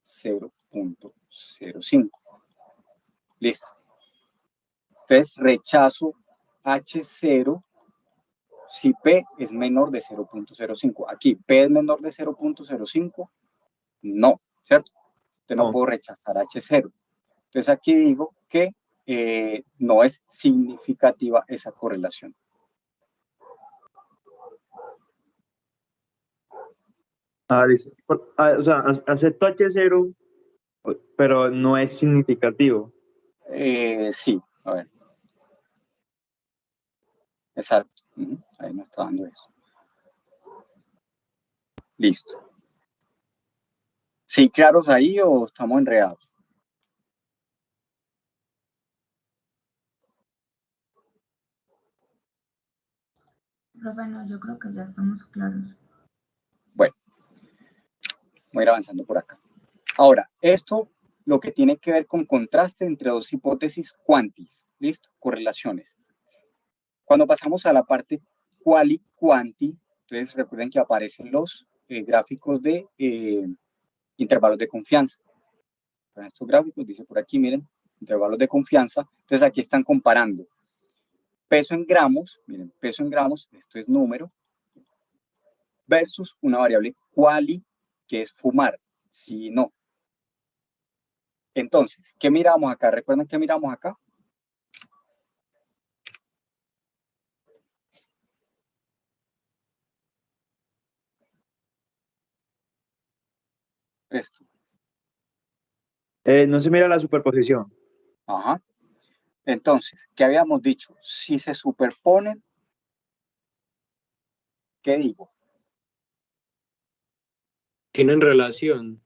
0.05. Listo. Entonces, rechazo H0 si P es menor de 0.05. Aquí, P es menor de 0.05, no, ¿cierto? Entonces no puedo rechazar H0. Entonces aquí digo que no es significativa esa correlación. Dice, o sea, acepto H0, pero no es significativo. Sí, a ver. Exacto. Ahí me está dando eso. Listo. ¿Sí, claros ahí o estamos enredados? Profe, no, yo creo que ya estamos claros. Bueno, voy a ir avanzando por acá. Ahora, esto lo que tiene que ver con contraste entre dos hipótesis cuantis, ¿listo? Correlaciones. Cuando pasamos a la parte quali-quanti, entonces recuerden que aparecen los gráficos de intervalos de confianza. Para estos gráficos, dice por aquí, miren, intervalos de confianza. Entonces aquí están comparando peso en gramos, miren, peso en gramos, esto es número, versus una variable quali, que es fumar, sí y no. Entonces, ¿qué miramos acá? ¿Recuerdan qué miramos acá? Esto. No se mira la superposición. Ajá. Entonces, ¿qué habíamos dicho? Si se superponen, ¿qué digo? ¿Tienen relación?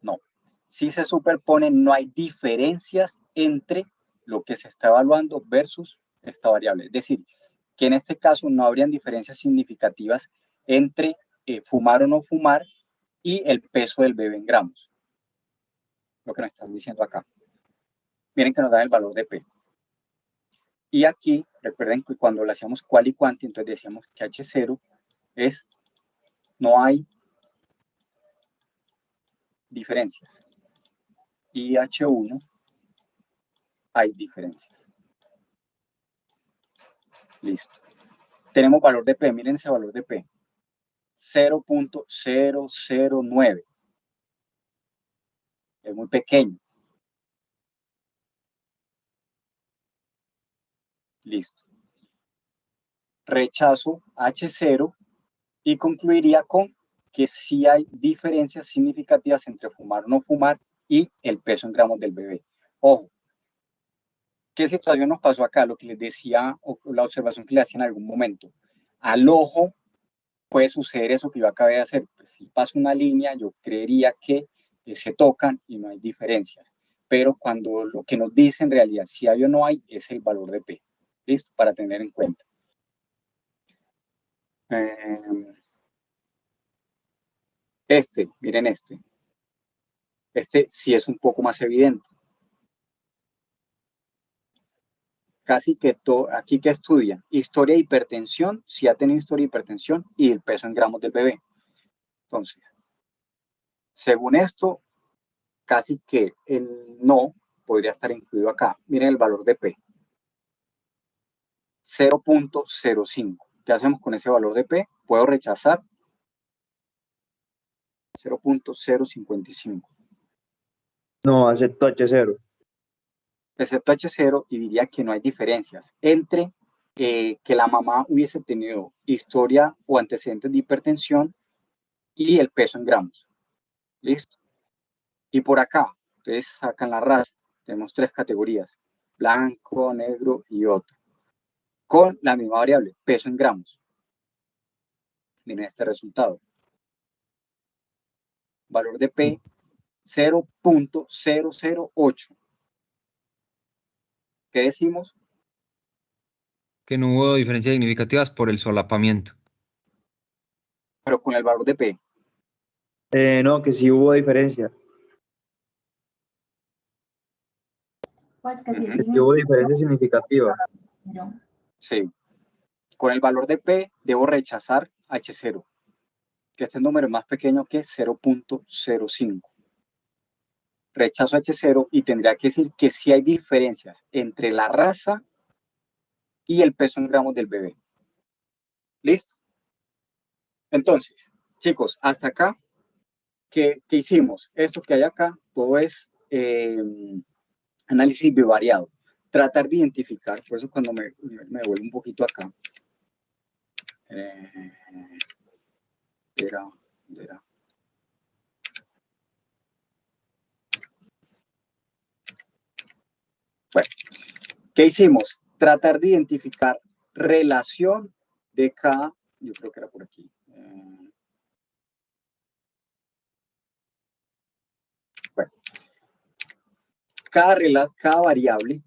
No. Si se superponen, no hay diferencias entre lo que se está evaluando versus esta variable. Es decir, que en este caso no habrían diferencias significativas entre fumar o no fumar y el peso del bebé en gramos. Lo que nos están diciendo acá. Miren que nos dan el valor de P. Y aquí, recuerden que cuando lo hacíamos cual y cuanti, entonces decíamos que H0 es, no hay diferencias. Y H1 hay diferencias. Listo. Tenemos valor de P, miren ese valor de P. 0.009. Es muy pequeño. Listo. Rechazo H0 y concluiría con que sí hay diferencias significativas entre fumar o no fumar y el peso en gramos del bebé. Ojo, ¿qué situación nos pasó acá? Lo que les decía, o la observación que le hacía en algún momento. Al ojo puede suceder eso que yo acabé de hacer. Pues, si paso una línea, yo creería que se tocan y no hay diferencias. Pero cuando lo que nos dice en realidad si hay o no hay es el valor de P. ¿Listo? Para tener en cuenta. Miren este. Este sí es un poco más evidente. Casi que todo, aquí que estudian, historia de hipertensión, si ha tenido historia de hipertensión y el peso en gramos del bebé. Entonces, según esto, casi que el no podría estar incluido acá. Miren el valor de P. 0.05. ¿Qué hacemos con ese valor de P? Puedo rechazar 0.055. No, acepto H0. Excepto H0 y diría que no hay diferencias entre que la mamá hubiese tenido historia o antecedentes de hipertensión y el peso en gramos. ¿Listo? Y por acá, ustedes sacan la raza. Tenemos 3 categorías, blanco, negro y otro. Con la misma variable, peso en gramos. Miren este resultado. Valor de P, 0.008. ¿Qué decimos? Que no hubo diferencias significativas por el solapamiento. Pero con el valor de P. No, que sí hubo diferencia. Pues que sí, Sí hubo diferencia significativa. pero Sí. Con el valor de P debo rechazar H0, que este número es más pequeño que 0.05. Rechazo H0 y tendría que decir que sí hay diferencias entre la raza y el peso en gramos del bebé. ¿Listo? Entonces, chicos, hasta acá, ¿qué hicimos? Esto que hay acá, todo es análisis bivariado. Tratar de identificar, por eso cuando me vuelvo un poquito acá, era. Bueno, ¿qué hicimos? Tratar de identificar relación de cada, yo creo que era por aquí. Bueno, cada variable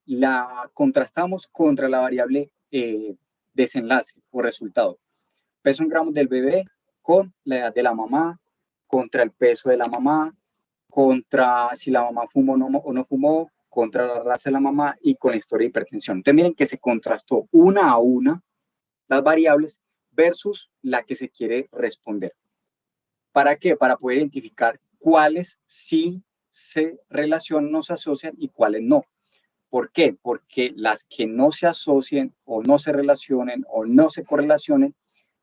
la contrastamos contra la variable de desenlace o resultado. Peso en gramos del bebé con la edad de la mamá, contra el peso de la mamá, contra si la mamá fumó o no fumó, contra la raza de la mamá y con la historia de hipertensión. Entonces miren que se contrastó una a una las variables versus la que se quiere responder. ¿Para qué? Para poder identificar cuáles sí se relacionan, no se asocian y cuáles no. ¿Por qué? Porque las que no se asocien o no se relacionen o no se correlacionen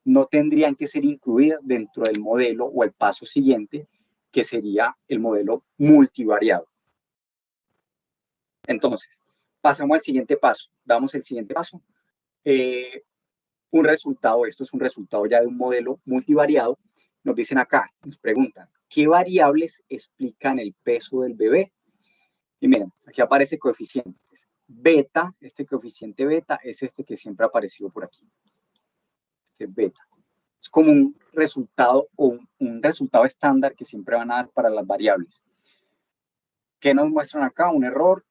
no tendrían que ser incluidas dentro del modelo o el paso siguiente, que sería el modelo multivariado. Entonces, pasamos al siguiente paso. Damos el siguiente paso. Un resultado, esto es un resultado ya de un modelo multivariado. Nos dicen acá, nos preguntan, ¿qué variables explican el peso del bebé? Y miren, aquí aparece coeficientes. Beta, este coeficiente beta es este que siempre ha aparecido por aquí. Este beta. Es como un resultado o un resultado estándar que siempre van a dar para las variables. ¿Qué nos muestran acá? Un error.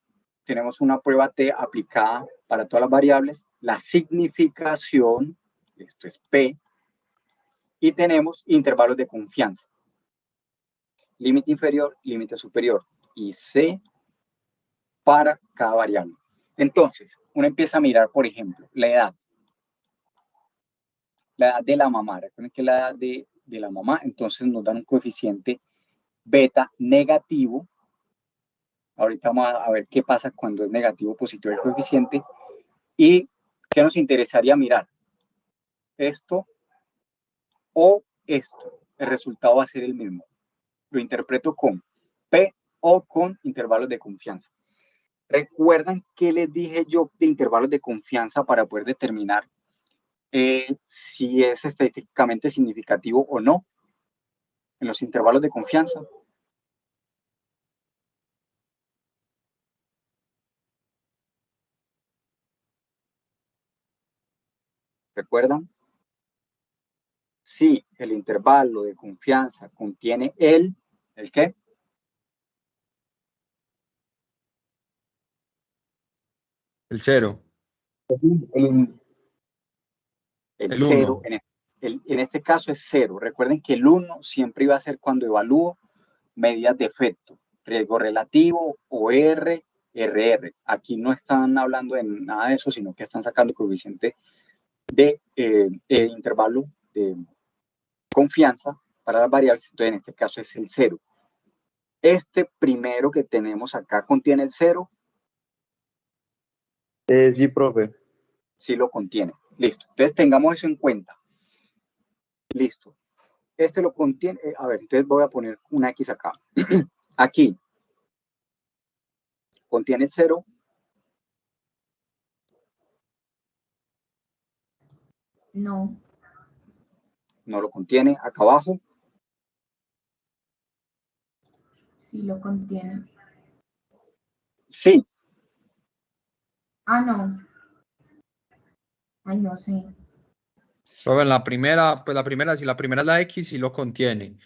Tenemos una prueba T aplicada para todas las variables. La significación, esto es P. Y tenemos intervalos de confianza. Límite inferior, límite superior. Y C para cada variable. Entonces, uno empieza a mirar, por ejemplo, la edad. La edad de la mamá. Recuerden que la edad de la mamá, entonces nos dan un coeficiente beta negativo. Ahorita vamos a ver qué pasa cuando es negativo o positivo el coeficiente. ¿Y qué nos interesaría mirar? Esto o esto. El resultado va a ser el mismo. Lo interpreto con P o con intervalos de confianza. ¿Recuerdan qué les dije yo de intervalos de confianza para poder determinar si es estadísticamente significativo o no? En los intervalos de confianza. ¿Recuerdan? Si el intervalo de confianza contiene ¿el qué? El 0. El El 0, 1. en este caso es 0. Recuerden que el 1 siempre iba a ser cuando evalúo medidas de efecto, riesgo relativo, OR, RR. Aquí no están hablando de nada de eso, sino que están sacando el coeficiente de intervalo de confianza para las variables. Entonces, en este caso es el 0. Este primero que tenemos acá contiene el 0. Sí, profe. Sí lo contiene. Listo. Entonces, tengamos eso en cuenta. Listo. Este lo contiene. A ver, entonces voy a poner una X acá. Aquí. ¿Contiene el 0? No, No lo contiene. Acá abajo. sí lo contiene. Sí. Ah, no. Ay, no sé. Pero en la primera, pues si la primera es la X, sí lo contiene.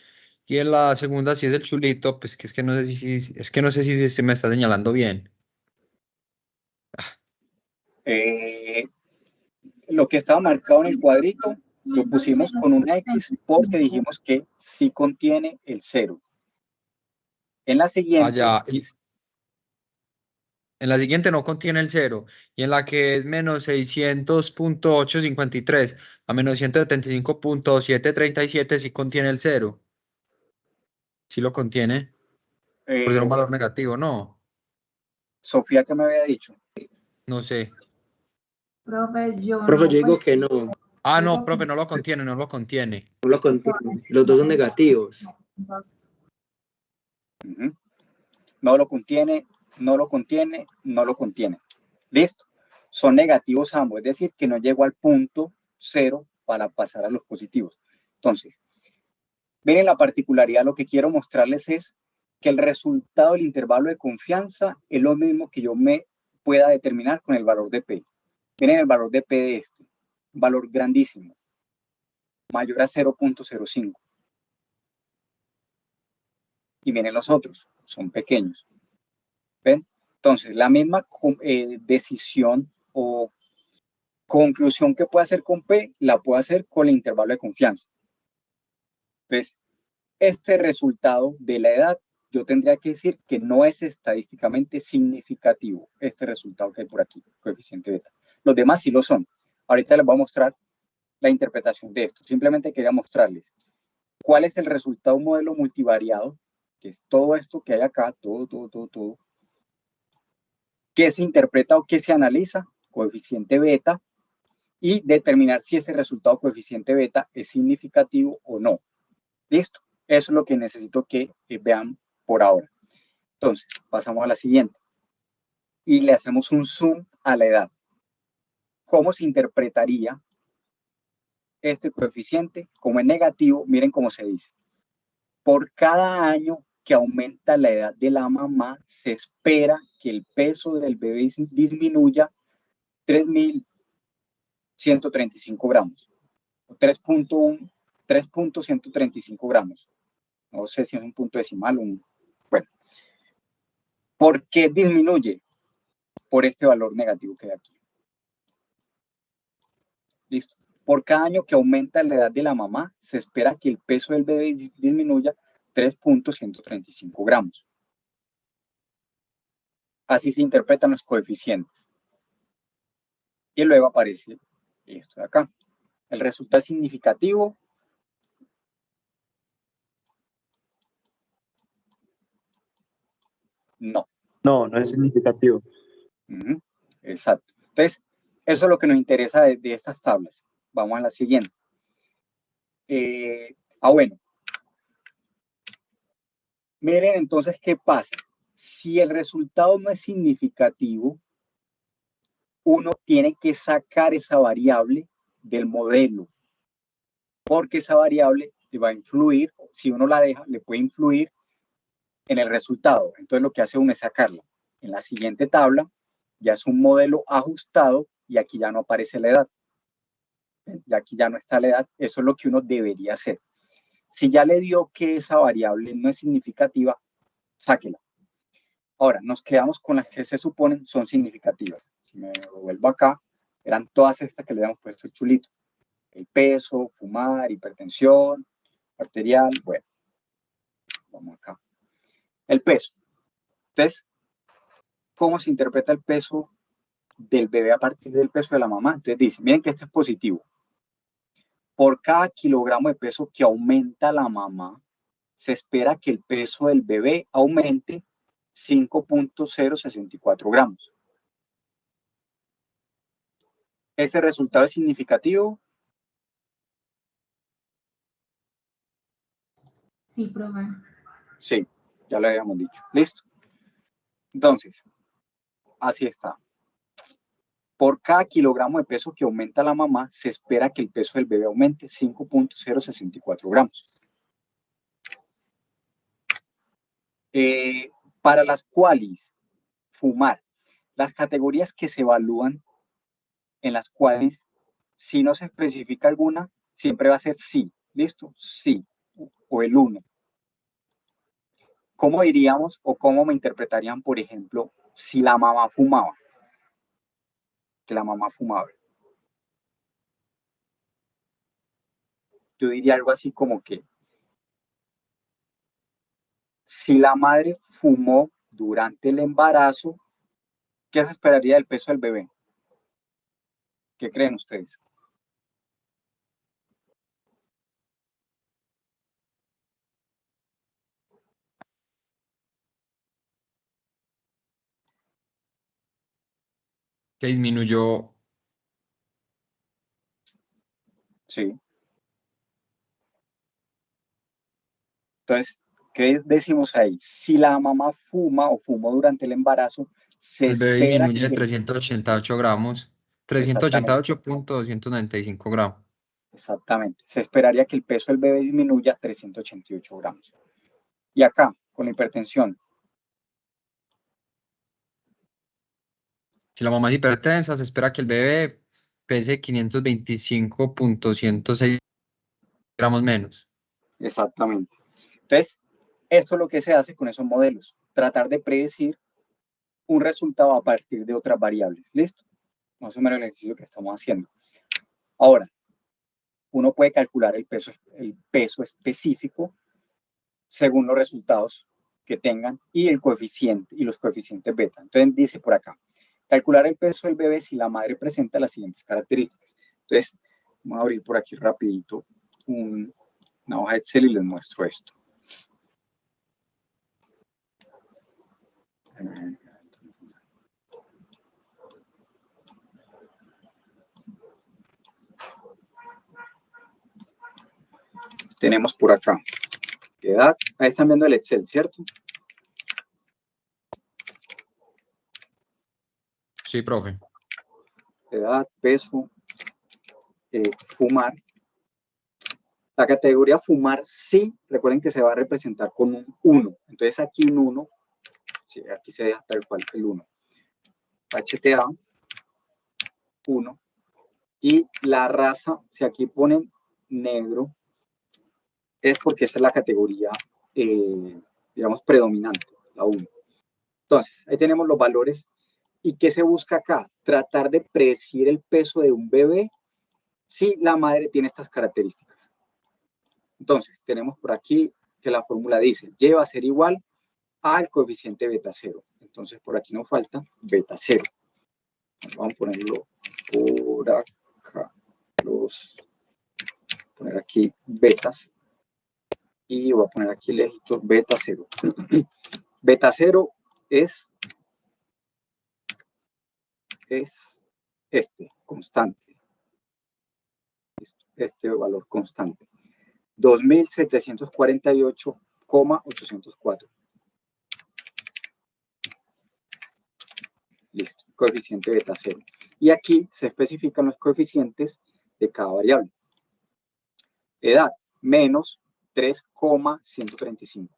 Y en la segunda, si es el chulito, pues que es que no sé si se me está señalando bien. Lo que estaba marcado en el cuadrito lo pusimos con una X porque dijimos que sí contiene el 0. En la siguiente, Allá. En la siguiente no contiene el 0. Y en la que es menos 600.853 a menos 175.737 sí contiene el 0. Sí lo contiene. Por ser un valor negativo, no. Sofía, ¿qué me había dicho? No sé. Profe, yo Profe, no, yo digo pues, que no, Ah, no, digo que profe, no lo contiene, no lo contiene. no lo contiene. Los dos son negativos. Uh-huh. No lo contiene, no lo contiene, no lo contiene. Listo. Son negativos ambos, es decir, que no llegó al punto 0 para pasar a los positivos. Entonces, miren la particularidad, lo que quiero mostrarles es que el resultado del intervalo de confianza es lo mismo que yo me pueda determinar con el valor de P. Miren el valor de P de este, un valor grandísimo, mayor a 0.05. Y miren los otros, son pequeños. ¿Ven? Entonces, la misma decisión o conclusión que puede hacer con P, la puedo hacer con el intervalo de confianza. Entonces, este resultado de la edad, yo tendría que decir que no es estadísticamente significativo, este resultado que hay por aquí, coeficiente beta. Los demás sí lo son. Ahorita les voy a mostrar la interpretación de esto. Simplemente quería mostrarles cuál es el resultado de un modelo multivariado, que es todo esto que hay acá, todo, que se interpreta o que se analiza, coeficiente beta, y determinar si ese resultado coeficiente beta es significativo o no. ¿Listo? Eso es lo que necesito que vean por ahora. Entonces, pasamos a la siguiente. Y le hacemos un zoom a la edad. ¿Cómo se interpretaría este coeficiente? Como es negativo, miren cómo se dice. Por cada año que aumenta la edad de la mamá, se espera que el peso del bebé disminuya 3.135 gramos. 3.135 gramos. No sé si es un punto decimal o un... Bueno. ¿Por qué disminuye? Por este valor negativo que hay aquí. Listo. Por cada año que aumenta la edad de la mamá, se espera que el peso del bebé disminuya 3.135 gramos. Así se interpretan los coeficientes. Y luego aparece esto de acá. El resultado es significativo. No. No, no es significativo. Exacto. Entonces, eso es lo que nos interesa de estas tablas. Vamos a la siguiente. Bueno. Miren entonces qué pasa. Si el resultado no es significativo, uno tiene que sacar esa variable del modelo, porque esa variable le va a influir, si uno la deja, le puede influir en el resultado. Entonces lo que hace uno es sacarla. En la siguiente tabla ya es un modelo ajustado y aquí ya no aparece la edad. Y aquí ya no está la edad. Eso es lo que uno debería hacer. Si ya le dio que esa variable no es significativa, sáquela. Ahora, nos quedamos con las que se suponen son significativas. Si me vuelvo acá, eran todas estas que le habíamos puesto el chulito. El peso, fumar, hipertensión, arterial, bueno. Vamos acá. El peso. Entonces, ¿cómo se interpreta el peso del bebé a partir del peso de la mamá? Entonces dice, miren que este es positivo. Por cada kilogramo de peso que aumenta la mamá, se espera que el peso del bebé aumente 5.064 gramos. ¿Este resultado es significativo? Sí, profe. Sí, ya lo habíamos dicho. Listo. Entonces, así está. Por cada kilogramo de peso que aumenta la mamá, se espera que el peso del bebé aumente 5.064 gramos. Para las cuales fumar, las categorías que se evalúan en las cuales si no se especifica alguna, siempre va a ser sí. ¿Listo? Sí. O el 1. ¿Cómo diríamos o cómo me interpretarían, por ejemplo, si la mamá fumaba? Que la mamá fumaba. Yo diría algo así como que si la madre fumó durante el embarazo, ¿qué se esperaría del peso del bebé? ¿Qué creen ustedes? Que disminuyó. Sí. Entonces, ¿qué decimos ahí? Si la mamá fuma o fumó durante el embarazo, se El bebé espera disminuye de que... 388 gramos. Exactamente. 388.295 gramos. Exactamente. Se esperaría que el peso del bebé disminuya 388 gramos. Y acá, con la hipertensión. Si la mamá es hipertensa, se espera que el bebé pese 525.106 gramos menos. Exactamente. Entonces, esto es lo que se hace con esos modelos. Tratar de predecir un resultado a partir de otras variables. ¿Listo? más o menos el ejercicio que estamos haciendo. Ahora, uno puede calcular el peso específico según los resultados que tengan y el coeficiente y los coeficientes beta. Entonces dice por acá, calcular el peso del bebé si la madre presenta las siguientes características. Entonces, vamos a abrir por aquí rapidito una hoja de Excel y les muestro esto. Tenemos por acá edad, ahí están viendo el Excel, ¿cierto? Sí, profe. Edad, peso, fumar. La categoría fumar sí, recuerden que se va a representar con un 1. Entonces aquí un 1, sí, aquí se deja tal cual el 1. HTA, 1. Y la raza, si aquí ponen negro, es porque esa es la categoría, digamos, predominante, la 1. Entonces, ahí tenemos los valores. ¿Y qué se busca acá? Tratar de predecir el peso de un bebé si la madre tiene estas características. Entonces, tenemos por aquí que la fórmula dice, Y va a ser igual al coeficiente beta 0. Entonces, por aquí nos falta beta 0. Vamos a ponerlo por acá. Poner aquí betas. Y voy a poner aquí el eje beta 0. Beta 0 es este, constante. Este valor constante. 2748,804. Listo, coeficiente beta 0. Y aquí se especifican los coeficientes de cada variable. Edad, menos 3,135.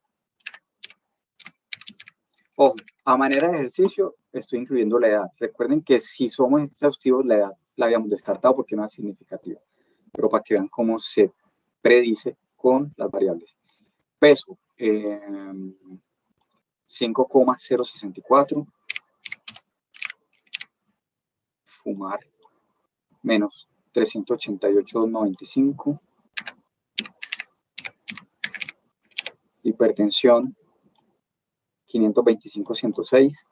Ojo, a manera de ejercicio estoy incluyendo la edad. Recuerden que si somos exhaustivos, la edad la habíamos descartado porque no es significativa. Pero para que vean cómo se predice con las variables. Peso, 5,064. Fumar, menos 388,95. Hipertensión, 525,106.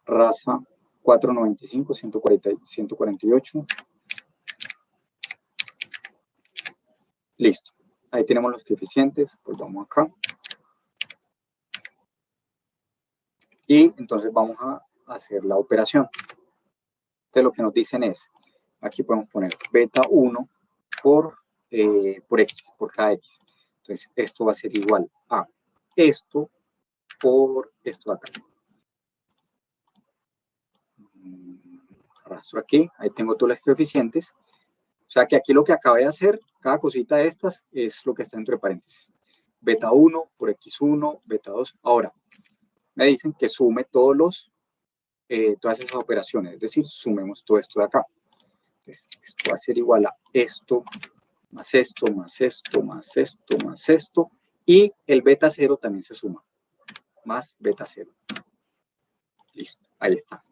Raza, 495,148. Listo. Ahí tenemos los coeficientes. Pues vamos acá. Y entonces vamos a hacer la operación. Entonces lo que nos dicen es, aquí podemos poner beta 1 por X, por cada X. Entonces esto va a ser igual a esto por esto de acá. Arrastro aquí, ahí tengo todos los coeficientes. O sea que aquí lo que acabé de hacer, cada cosita de estas es lo que está entre paréntesis. Beta 1 por X1, beta 2. Ahora, me dicen que sume todas esas operaciones, es decir, sumemos todo esto de acá. Entonces, esto va a ser igual a esto, más esto, más esto, más esto, más esto. Y el beta 0 también se suma, más beta 0. Listo, ahí está.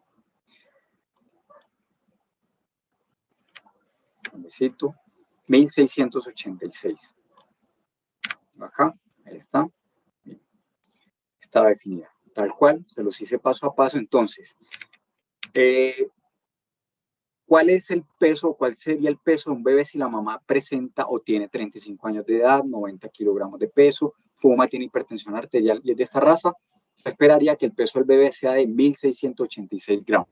Necesito 1686. Acá, ahí está. Bien. Está definida. Tal cual, se los hice paso a paso. Entonces, ¿cuál es el peso, cuál sería el peso de un bebé si la mamá presenta o tiene 35 años de edad, 90 kilogramos de peso, fuma, tiene hipertensión arterial y es de esta raza? Se esperaría que el peso del bebé sea de 1686 gramos.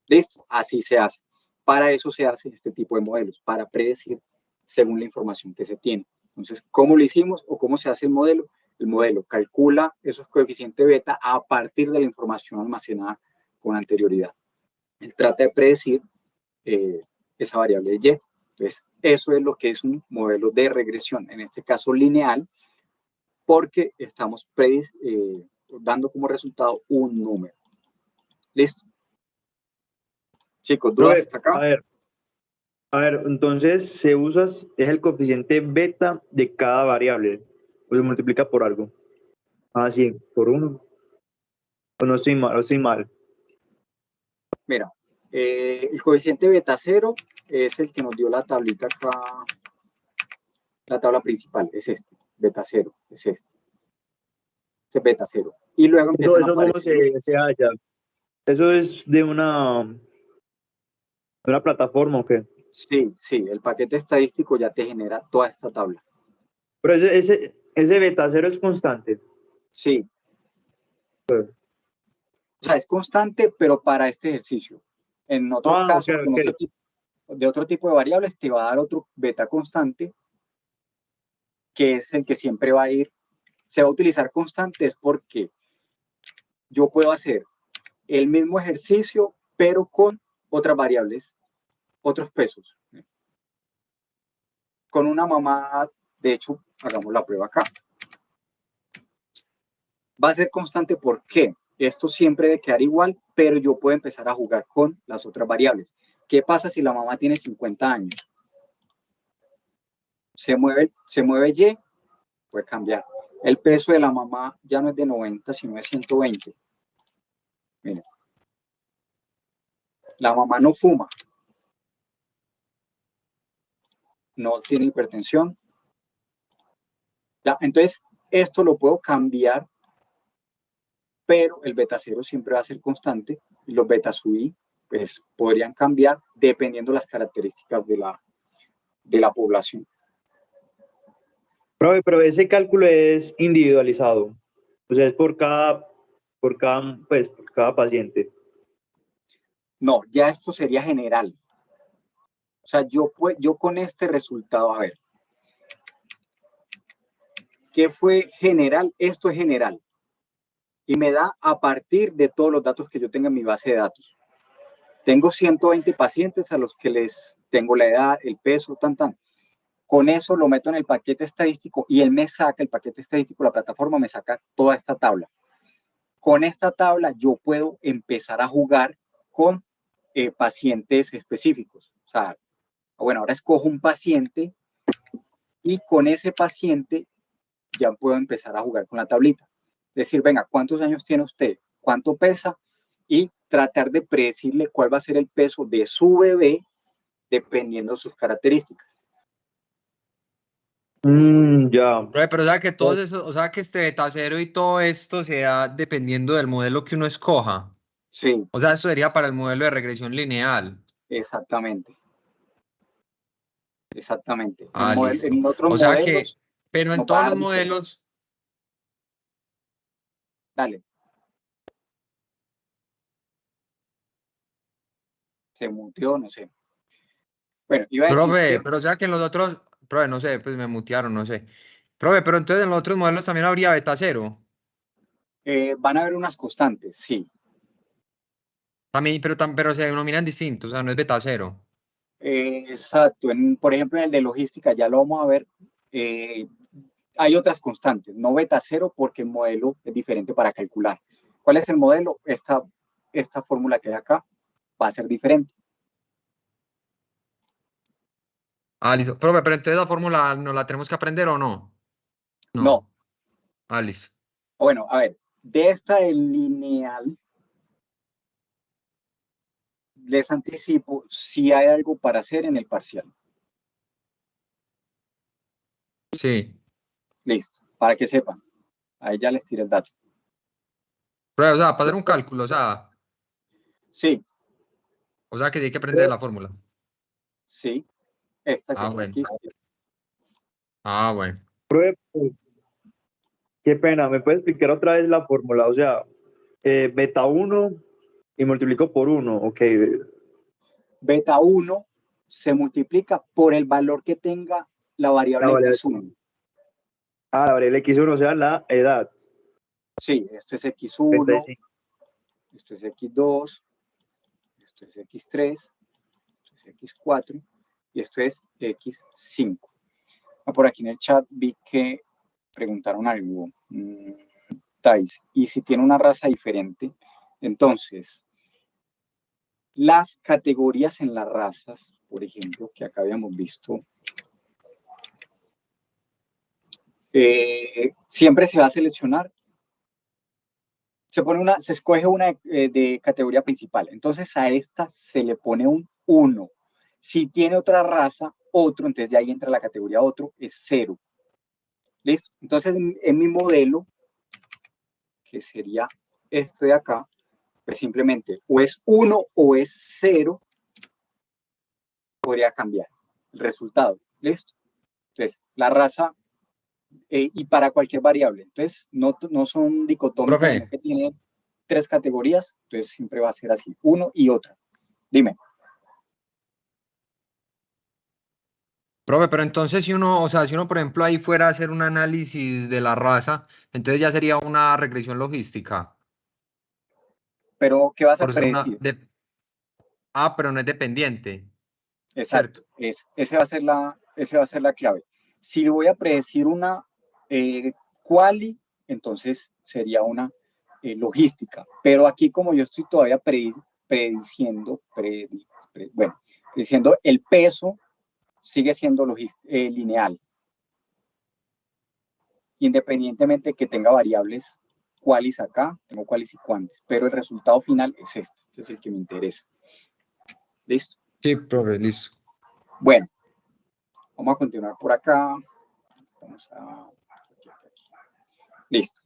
¿Listo? Así se hace. Para eso se hace este tipo de modelos, para predecir según la información que se tiene. Entonces, ¿cómo lo hicimos o cómo se hace el modelo? El modelo calcula esos coeficientes beta a partir de la información almacenada con anterioridad. Él trata de predecir esa variable de Y. Entonces, eso es lo que es un modelo de regresión, en este caso lineal, porque estamos dando como resultado un número. ¿Listo? Chicos, ¿dudas hasta acá? A ver, entonces se usa, es el coeficiente beta de cada variable, o se multiplica por algo. Ah, sí, por 1. O no estoy mal, o estoy mal. Mira, el coeficiente beta 0 es el que nos dio la tablita acá, la tabla principal, es este, beta 0, es este. Este es beta 0. Y luego empiezan a Eso cómo aparecer. se halla. Eso es de una plataforma, ¿o qué? Sí, sí, el paquete estadístico ya te genera toda esta tabla. Pero ese beta 0 es constante. Sí. O sea, es constante, pero para este ejercicio. En otro caso, ok, con ok. otro tipo de variables, te va a dar otro beta constante, que es el que siempre va a ir. Se va a utilizar constante es porque yo puedo hacer el mismo ejercicio, pero con otras variables, otros pesos. Con una mamá, de hecho, hagamos la prueba acá. Va a ser constante porque esto siempre debe quedar igual, pero yo puedo empezar a jugar con las otras variables. ¿Qué pasa si la mamá tiene 50 años? Se mueve Y, puede cambiar. El peso de la mamá ya no es de 90, sino de 120. Miren. La mamá no fuma. No tiene hipertensión. Ya, entonces, esto lo puedo cambiar, pero el beta 0 siempre va a ser constante y los beta sub i pues, podrían cambiar dependiendo de las características de la población. Pero ese cálculo es individualizado. O sea, es por cada paciente. No, ya esto sería general. O sea, yo con este resultado, a ver, ¿qué fue general? Esto es general. Y me da a partir de todos los datos que yo tenga en mi base de datos. Tengo 120 pacientes a los que les tengo la edad, el peso, tan. Con eso lo meto en el paquete estadístico y él me saca, el paquete estadístico, la plataforma me saca toda esta tabla. Con esta tabla yo puedo empezar a jugar con pacientes específicos. O sea, bueno, ahora escojo un paciente y con ese paciente ya puedo empezar a jugar con la tablita. Decir, venga, ¿cuántos años tiene usted? ¿Cuánto pesa? Y tratar de predecirle cuál va a ser el peso de su bebé dependiendo de sus características. Ya. Pero o sea que todos esos, o sea que este beta 0 y todo esto se da dependiendo del modelo que uno escoja. Sí, O sea, esto sería para el modelo de regresión lineal. exactamente. Exactamente. Ah, listo. En otros O sea que, modelos pero en nos va a todos los dar diferente. modelos, Dale. Se muteó, no sé. Bueno, iba a decir que profe, pero o sea que en los otros, profe, no sé, pues me mutearon, no sé. Profe, pero entonces en los otros modelos también habría beta 0. van a haber unas constantes, sí. También, pero se denominan distintos, o sea, no es beta 0. Exacto. Por ejemplo, en el de logística, ya lo vamos a ver. Hay otras constantes, no beta 0 porque el modelo es diferente para calcular. ¿Cuál es el modelo? Esta fórmula que hay acá va a ser diferente. Ah, listo. Profe, pero entonces la fórmula ¿nos la tenemos que aprender o no? No. Ah, listo. Bueno, a ver, de esta el lineal, les anticipo si hay algo para hacer en el parcial. Sí. Listo, para que sepan. Ahí ya les tiré el dato. Profe, o sea, para hacer un cálculo, Sí, o sea que sí hay que aprender la fórmula. sí. Esta que Ah, está bueno. aquí. Ah, bueno. Profe, qué pena, ¿me puede explicar otra vez la fórmula? O sea, beta 1 y multiplico por 1, ok. Beta 1 se multiplica por el valor que tenga la variable X1. La variable X1, o sea, la edad. Sí, esto es X1, 35. esto es X2, esto es X3, esto es X4 y esto es X5. Por aquí en el chat vi que preguntaron algo. Thais, y si tiene una raza diferente, entonces las categorías en las razas, por ejemplo, que acá habíamos visto, siempre se va a seleccionar se escoge una de categoría principal. Entonces a esta se le pone un 1. Si tiene otra raza, otro, entonces de ahí entra la categoría otro, es 0. ¿Listo? Entonces en mi modelo, que sería este de acá, pues simplemente o es 1 o es 0, podría cambiar el resultado. ¿Listo? Entonces, la raza, y para cualquier variable. Entonces, no son dicotómicas, Profe. sino que tienen 3 categorías. Entonces, siempre va a ser así, uno y otra. Dime. Profe, pero entonces si uno, o sea, si uno, por ejemplo, ahí fuera a hacer un análisis de la raza, entonces ya sería una regresión logística. Pero, ¿qué vas a Por ser una predecir? pero no es dependiente. Exacto. ¿Cierto? Ese va a ser la clave. Si voy a predecir una quali, entonces sería una logística. Pero aquí, como yo estoy todavía prediciendo el peso, sigue siendo lineal, independientemente que tenga variables qualis acá, tengo qualis y quantis, pero el resultado final es este es el que me interesa. ¿Listo? Sí, profe, listo. Bueno, vamos a continuar por acá. Listo.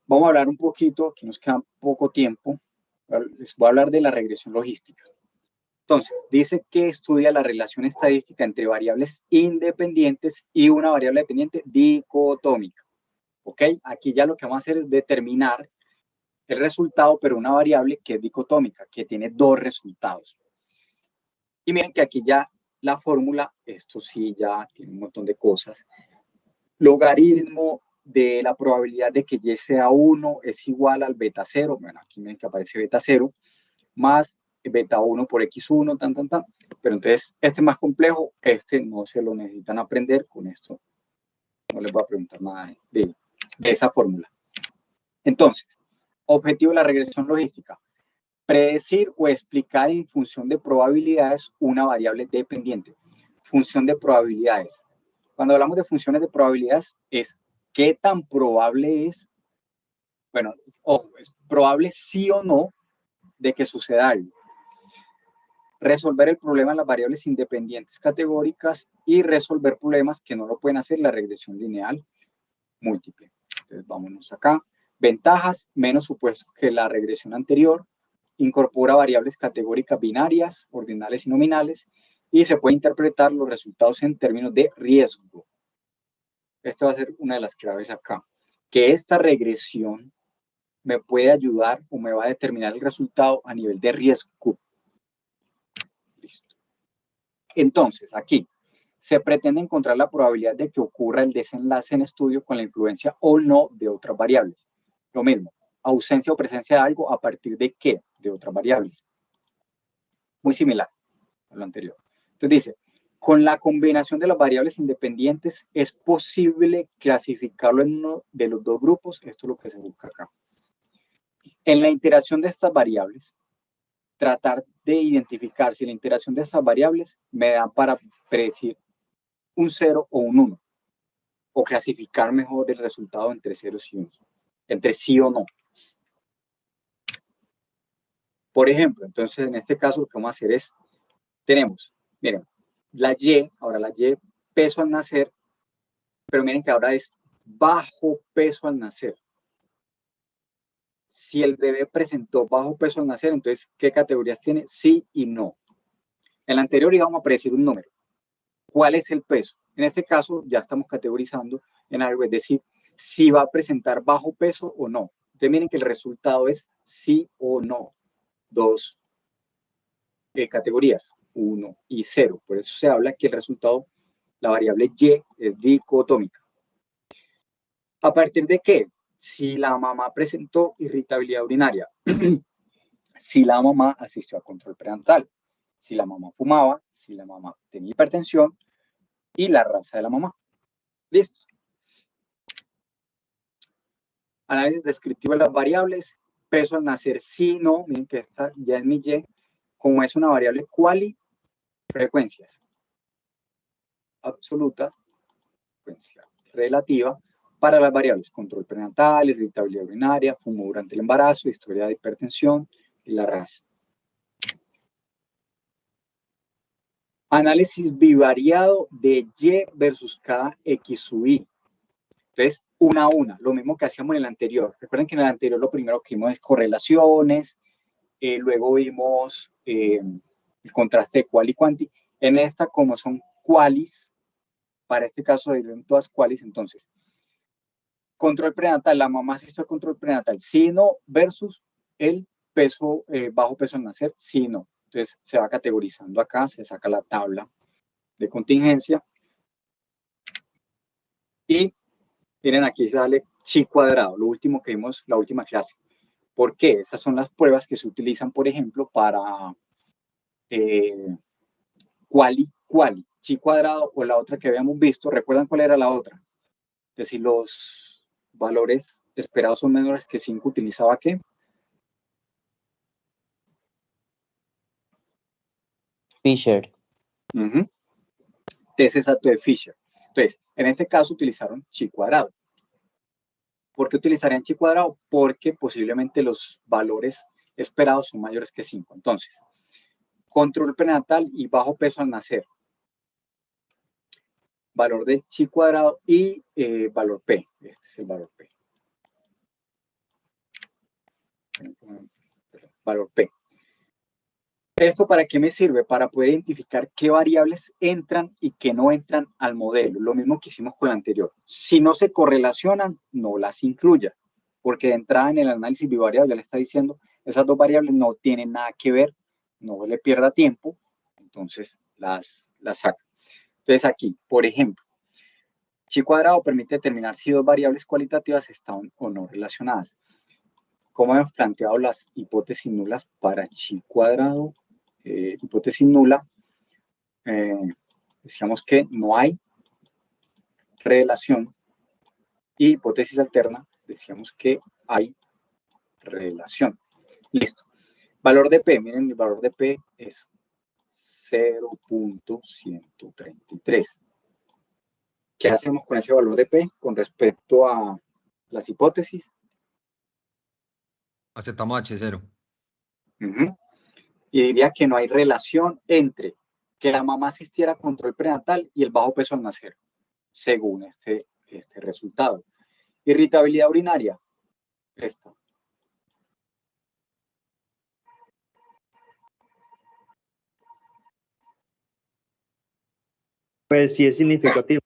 Vamos a hablar un poquito, aquí nos queda poco tiempo, les voy a hablar de la regresión logística. Entonces, dice que estudia la relación estadística entre variables independientes y una variable dependiente dicotómica. ¿Ok? Aquí ya lo que vamos a hacer es determinar el resultado, pero una variable que es dicotómica, que tiene 2 resultados. Y miren que aquí ya la fórmula, esto sí ya tiene un montón de cosas. Logaritmo de la probabilidad de que y sea 1 es igual al beta 0. Bueno, aquí miren que aparece beta 0 más beta 1 por x1, pero entonces este es más complejo, este no se lo necesitan aprender, con esto no les voy a preguntar nada de esa fórmula. Entonces, objetivo de la regresión logística, predecir o explicar en función de probabilidades una variable dependiente. Función de probabilidades. Cuando hablamos de funciones de probabilidades, es qué tan probable es, bueno, ojo, es probable sí o no de que suceda algo. Resolver el problema en las variables independientes categóricas y resolver problemas que no lo pueden hacer la regresión lineal múltiple. Entonces, vámonos acá. Ventajas, menos supuestos que la regresión anterior. Incorpora variables categóricas binarias, ordinales y nominales. Y se puede interpretar los resultados en términos de riesgo. Esta va a ser una de las claves acá. Que esta regresión me puede ayudar o me va a determinar el resultado a nivel de riesgo. Listo. Entonces, aquí se pretende encontrar la probabilidad de que ocurra el desenlace en estudio con la influencia o no de otras variables. Lo mismo, ausencia o presencia de algo a partir de qué, de otras variables. Muy similar a lo anterior. Entonces dice, con la combinación de las variables independientes es posible clasificarlo en uno de los 2 grupos. Esto es lo que se busca acá. En la interacción de estas variables, tratar de identificar si la interacción de estas variables me da para predecir un 0 o un 1, o clasificar mejor el resultado entre ceros y unos, entre sí o no. Por ejemplo, entonces en este caso lo que vamos a hacer es, tenemos, miren, la Y, ahora la Y, peso al nacer, pero miren que ahora es bajo peso al nacer. Si el bebé presentó bajo peso al nacer, entonces, ¿qué categorías tiene? Sí y no. En la anterior íbamos a predecir un número. ¿Cuál es el peso? En este caso ya estamos categorizando en algo, es decir, si va a presentar bajo peso o no. Entonces miren que el resultado es sí o no. 2 categorías, 1 y 0. Por eso se habla que el resultado, la variable Y, es dicotómica. ¿A partir de qué? Si la mamá presentó irritabilidad urinaria, si la mamá asistió a control prenatal, si la mamá fumaba, si la mamá tenía hipertensión y la raza de la mamá. Listo. Análisis descriptivo de las variables. Peso al nacer, sí, no. Miren que esta ya es mi Y. Como es una variable quali, frecuencias. Absoluta, frecuencia relativa, Para las variables, control prenatal, irritabilidad urinaria, fumo durante el embarazo, historia de hipertensión y la raza. Análisis bivariado de Y versus K X sub Y. Entonces, una a una, lo mismo que hacíamos en el anterior. Recuerden que en el anterior lo primero que vimos es correlaciones, luego vimos el contraste de quali y quanti. En esta, como son qualis, para este caso deben todas qualis, entonces, control prenatal, la mamá asistió al control prenatal, sí no, versus el peso, bajo peso al nacer, sí no. Entonces, se va categorizando acá, se saca la tabla de contingencia. Y miren, aquí sale chi cuadrado, lo último que vimos, la última clase. ¿Por qué? Esas son las pruebas que se utilizan, por ejemplo, para quali, chi cuadrado, o la otra que habíamos visto. ¿Recuerdan cuál era la otra? Que si los valores esperados son menores que 5, ¿utilizaba qué? Fisher. Test exacto de Fisher. Entonces, en este caso utilizaron chi cuadrado. ¿Por qué utilizarían chi cuadrado? Porque posiblemente los valores esperados son mayores que 5. Entonces, control prenatal y bajo peso al nacer. Valor de chi cuadrado y valor P. Este es el valor P. Valor P. ¿Esto para qué me sirve? Para poder identificar qué variables entran y qué no entran al modelo. Lo mismo que hicimos con el anterior. Si no se correlacionan, no las incluya. Porque de entrada en el análisis bivariado ya le está diciendo, esas dos variables no tienen nada que ver, no le pierda tiempo, entonces las saca. Entonces aquí, por ejemplo, chi cuadrado permite determinar si dos variables cualitativas están o no relacionadas. ¿Cómo hemos planteado las hipótesis nulas para chi cuadrado? Hipótesis nula, decíamos que no hay relación, y hipótesis alterna, decíamos que hay relación. Listo. Valor de P, miren, el valor de P es 0.133. ¿Qué hacemos con ese valor de P con respecto a las hipótesis? Aceptamos H0. Y diría que no hay relación entre que la mamá asistiera a control prenatal y el bajo peso al nacer, según este resultado. Irritabilidad urinaria, esta. Pues sí es significativo.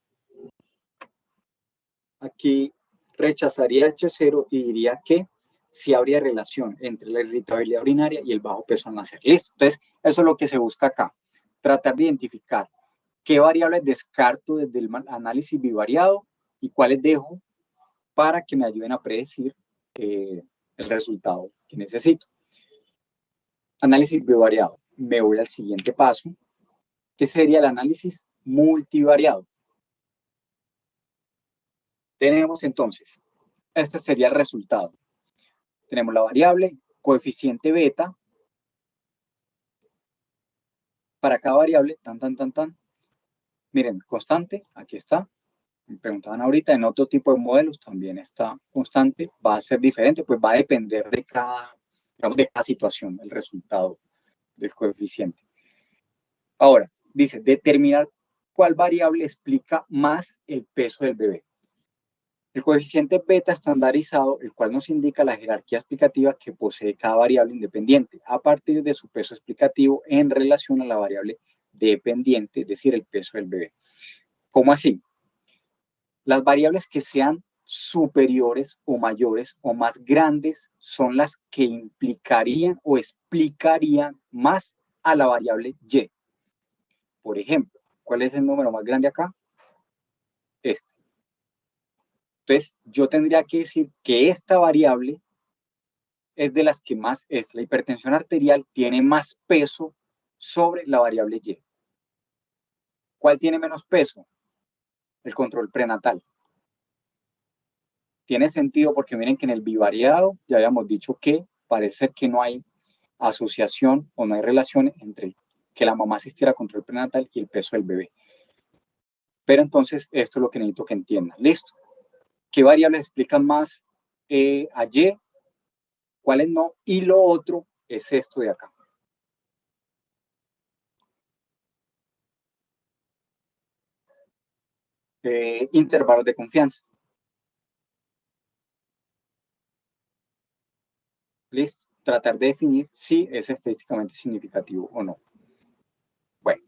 Aquí rechazaría H0 y diría que sí habría relación entre la irritabilidad urinaria y el bajo peso al nacer. Listo. Entonces, eso es lo que se busca acá. Tratar de identificar qué variables descarto desde el análisis bivariado y cuáles dejo para que me ayuden a predecir el resultado que necesito. Análisis bivariado. Me voy al siguiente paso, que sería el análisis multivariado. Tenemos entonces, este sería el resultado. Tenemos la variable, coeficiente beta. Para cada variable, miren, constante, aquí está. Me preguntaban ahorita, en otro tipo de modelos también está constante. Va a ser diferente, pues va a depender de cada, digamos, de cada situación, el resultado del coeficiente. Ahora, dice, determinar cuál variable explica más el peso del bebé. El coeficiente beta estandarizado, el cual nos indica la jerarquía explicativa que posee cada variable independiente a partir de su peso explicativo en relación a la variable dependiente, es decir, el peso del bebé. ¿Cómo así? Las variables que sean superiores o mayores o más grandes son las que implicarían o explicarían más a la variable Y. Por ejemplo, ¿cuál es el número más grande acá? Este. Entonces, yo tendría que decir que esta variable es de las que más es. La hipertensión arterial tiene más peso sobre la variable Y. ¿Cuál tiene menos peso? El control prenatal. Tiene sentido porque miren que en el bivariado ya habíamos dicho que parece ser que no hay asociación o no hay relación entre que la mamá asistiera a control prenatal y el peso del bebé. Pero entonces esto es lo que necesito que entiendan. ¿Listo? qué variables explican más a Y, cuáles no, y lo otro es esto de acá. Intervalos de confianza. Listo. Tratar de definir si es estadísticamente significativo o no. Bueno.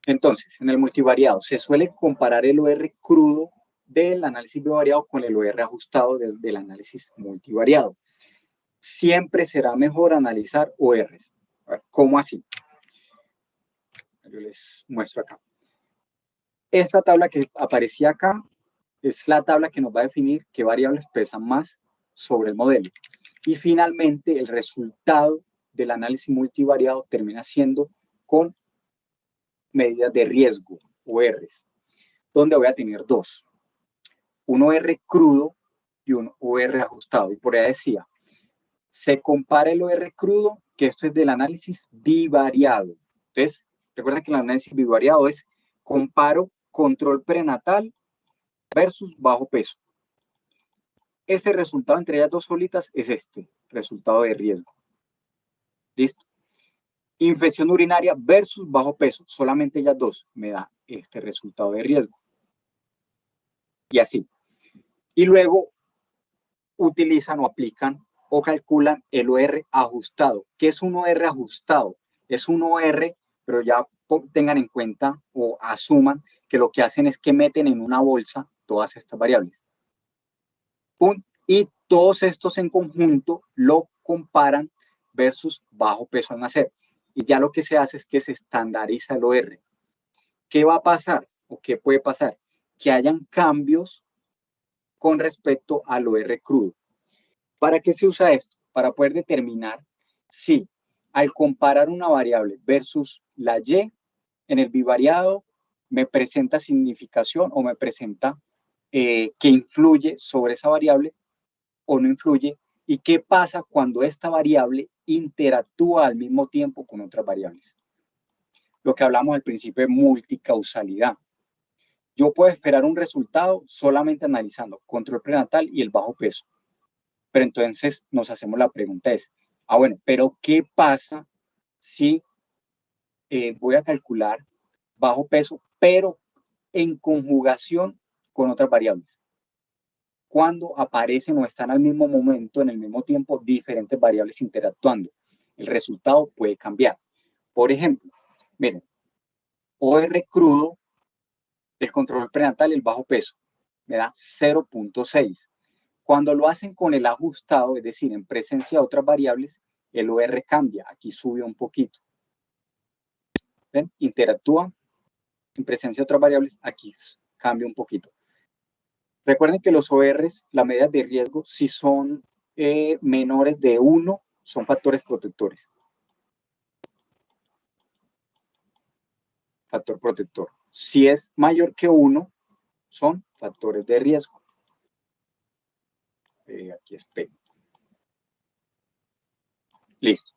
Entonces, en el multivariado se suele comparar el OR crudo del análisis bivariado con el OR ajustado del análisis multivariado. Siempre será mejor analizar ORs. ¿Cómo así? Yo les muestro acá. Esta tabla que aparecía acá es la tabla que nos va a definir qué variables pesan más sobre el modelo. Y finalmente el resultado del análisis multivariado termina siendo con medidas de riesgo, ORs, donde voy a tener dos. Un OR crudo y un OR ajustado. Y por ahí decía, se compara el OR crudo, que esto es del análisis bivariado. Entonces, recuerden que el análisis bivariado es comparo control prenatal versus bajo peso. Ese resultado entre ellas dos solitas es este, resultado de riesgo. ¿Listo? Infección urinaria versus bajo peso, solamente ellas dos me da este resultado de riesgo. Y así. Y luego utilizan o aplican o calculan el OR ajustado. ¿Qué es un OR ajustado? Es un OR, pero ya tengan en cuenta o asuman que lo que hacen es que meten en una bolsa todas estas variables. Y todos estos en conjunto lo comparan versus bajo peso al nacer. Y ya lo que se hace es que se estandariza el OR. ¿Qué va a pasar o qué puede pasar? Que hayan cambios con respecto al OR crudo. ¿Para qué se usa esto? Para poder determinar si al comparar una variable versus la Y en el bivariado me presenta significación o me presenta que influye sobre esa variable o no influye, y qué pasa cuando esta variable interactúa al mismo tiempo con otras variables. Lo que hablamos al principio de multicausalidad. Yo puedo esperar un resultado solamente analizando control prenatal y el bajo peso. Pero entonces nos hacemos la pregunta es, bueno, pero ¿qué pasa si voy a calcular bajo peso, pero en conjugación con otras variables? Cuando aparecen o están al mismo momento, en el mismo tiempo, diferentes variables interactuando. El resultado puede cambiar. Por ejemplo, miren, OR crudo, el control prenatal y el bajo peso, me da 0.6. Cuando lo hacen con el ajustado, es decir, en presencia de otras variables, el OR cambia, aquí sube un poquito. ¿Ven? Interactúa en presencia de otras variables, aquí cambia un poquito. Recuerden que los ORs, las medidas de riesgo, si son menores de 1, son factores protectores. Factor protector. Si es mayor que 1, son factores de riesgo. Aquí es P. Listo.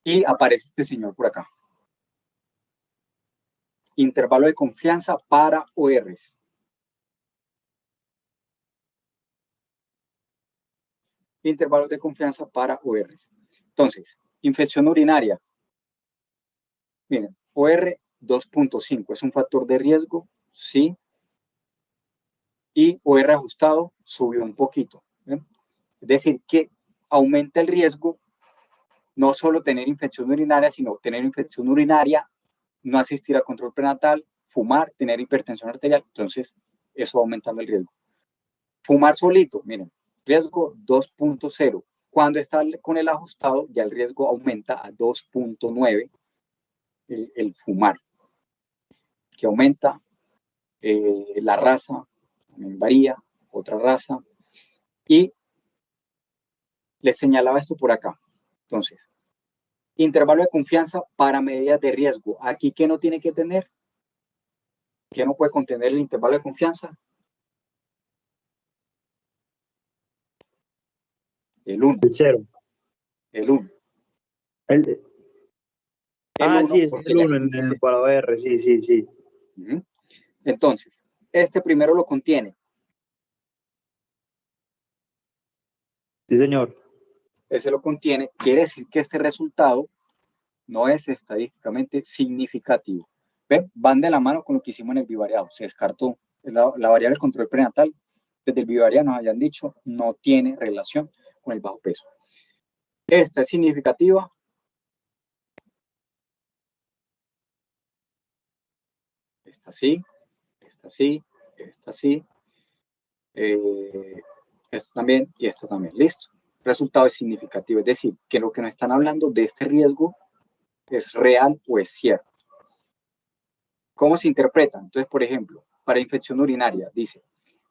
Y aparece este señor por acá. Intervalo de confianza para ORs. Intervalos de confianza para ORs. Entonces, infección urinaria. Miren, OR 2.5 es un factor de riesgo, sí. Y OR ajustado subió un poquito. ¿Ven? Es decir, que aumenta el riesgo no solo tener infección urinaria, sino tener infección urinaria, no asistir al control prenatal, fumar, tener hipertensión arterial. Entonces, eso va aumentando el riesgo. Fumar solito, miren, riesgo 2.0. Cuando está con el ajustado, ya el riesgo aumenta a 2.9, el fumar, que aumenta. La raza también varía, otra raza. Y les señalaba esto por acá. Entonces, intervalo de confianza para medidas de riesgo. Aquí, ¿qué no tiene que tener? ¿Qué no puede contener el intervalo de confianza? El 1. El 0. El 1. Sí, es el 1 en el para OR, sí. Entonces, este primero lo contiene. Sí, señor. Ese lo contiene, quiere decir que este resultado no es estadísticamente significativo. ¿Ven? Van de la mano con lo que hicimos en el bivariado. Se descartó la variable de control prenatal. Desde el bivariado nos habían dicho no tiene relación con el bajo peso. Esta es significativa. Esta sí, esta sí, esta sí. Esta también y esta también. Listo. El resultado es significativo. Es decir, que lo que nos están hablando de este riesgo es real o es cierto. ¿Cómo se interpreta? Entonces, por ejemplo, para infección urinaria, dice,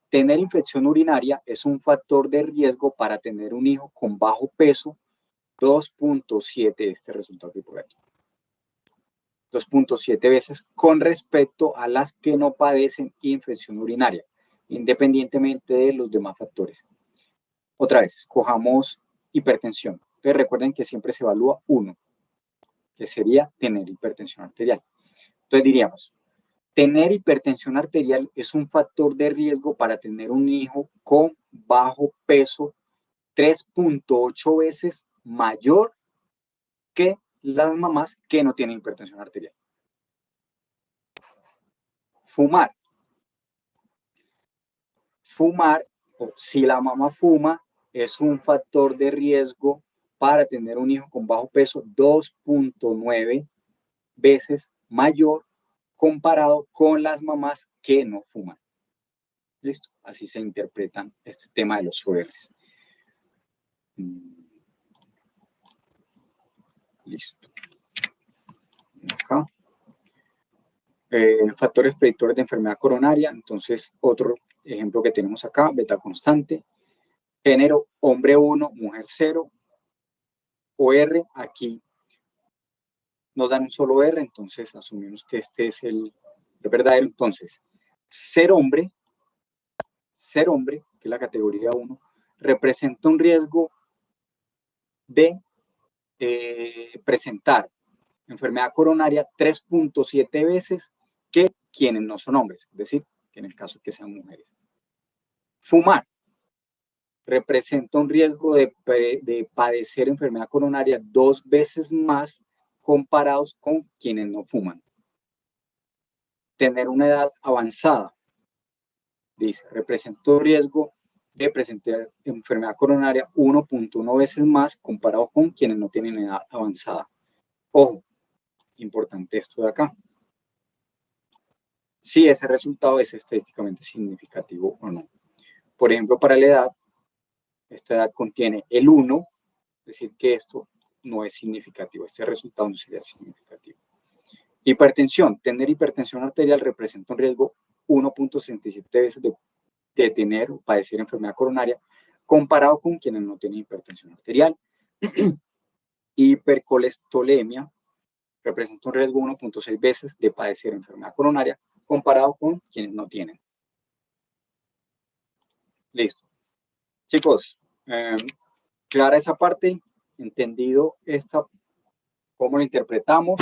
tener infección urinaria es un factor de riesgo para tener un hijo con bajo peso, 2.7, este resultado que por aquí. 2.7 veces con respecto a las que no padecen infección urinaria, independientemente de los demás factores. Otra vez, escojamos hipertensión. Entonces recuerden que siempre se evalúa uno, que sería tener hipertensión arterial. Entonces diríamos, tener hipertensión arterial es un factor de riesgo para tener un hijo con bajo peso 3.8 veces mayor que las mamás que no tienen hipertensión arterial. Fumar. Fumar, o si la mamá fuma, es un factor de riesgo para tener un hijo con bajo peso 2.9 veces mayor comparado con las mamás que no fuman. ¿Listo? Así se interpretan este tema de los ORs. Listo. Acá. Factores predictores de enfermedad coronaria. Entonces, otro ejemplo que tenemos acá, beta constante. Género, hombre 1, mujer 0. OR, aquí nos dan un solo R, entonces asumimos que este es el verdadero. Entonces, ser hombre, que es la categoría 1, representa un riesgo de presentar enfermedad coronaria 3.7 veces que quienes no son hombres, es decir, que en el caso que sean mujeres. Fumar representa un riesgo de padecer enfermedad coronaria 2 veces más comparados con quienes no fuman. Tener una edad avanzada, dice, representa un riesgo de presentar enfermedad coronaria 1.1 veces más comparado con quienes no tienen edad avanzada. Ojo, importante esto de acá. Si ese resultado es estadísticamente significativo o no. Por ejemplo, para la edad, esta edad contiene el 1, es decir, que esto no es significativo, este resultado no sería significativo. Hipertensión, tener hipertensión arterial representa un riesgo 1.67 veces de tener o padecer enfermedad coronaria comparado con quienes no tienen hipertensión arterial. Hipercolesterolemia representa un riesgo 1.6 veces de padecer enfermedad coronaria comparado con quienes no tienen. Listo. Chicos, clara esa parte, entendido esta, cómo lo interpretamos.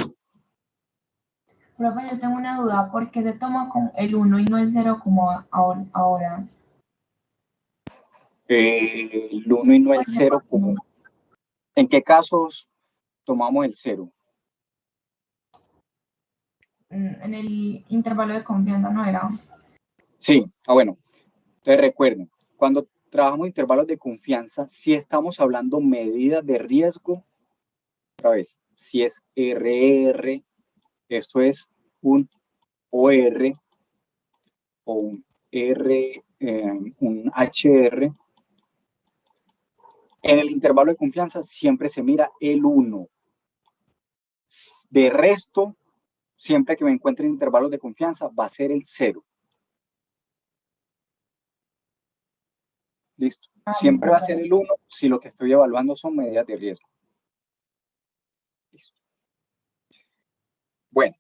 Profe, yo tengo una duda, ¿por qué se toma con el 1 y no el 0 como ahora? El 1 y no el 0, como, ¿en qué casos tomamos el 0? En el intervalo de confianza no era. Sí, bueno, entonces recuerden, cuando trabajamos intervalos de confianza, si estamos hablando medidas de riesgo, otra vez, si es RR, esto es un OR o un un HR, en el intervalo de confianza siempre se mira el 1. De resto, siempre que me encuentre en intervalos de confianza, va a ser el 0. Listo. Siempre va a ser el 1 si lo que estoy evaluando son medidas de riesgo. Listo. Bueno.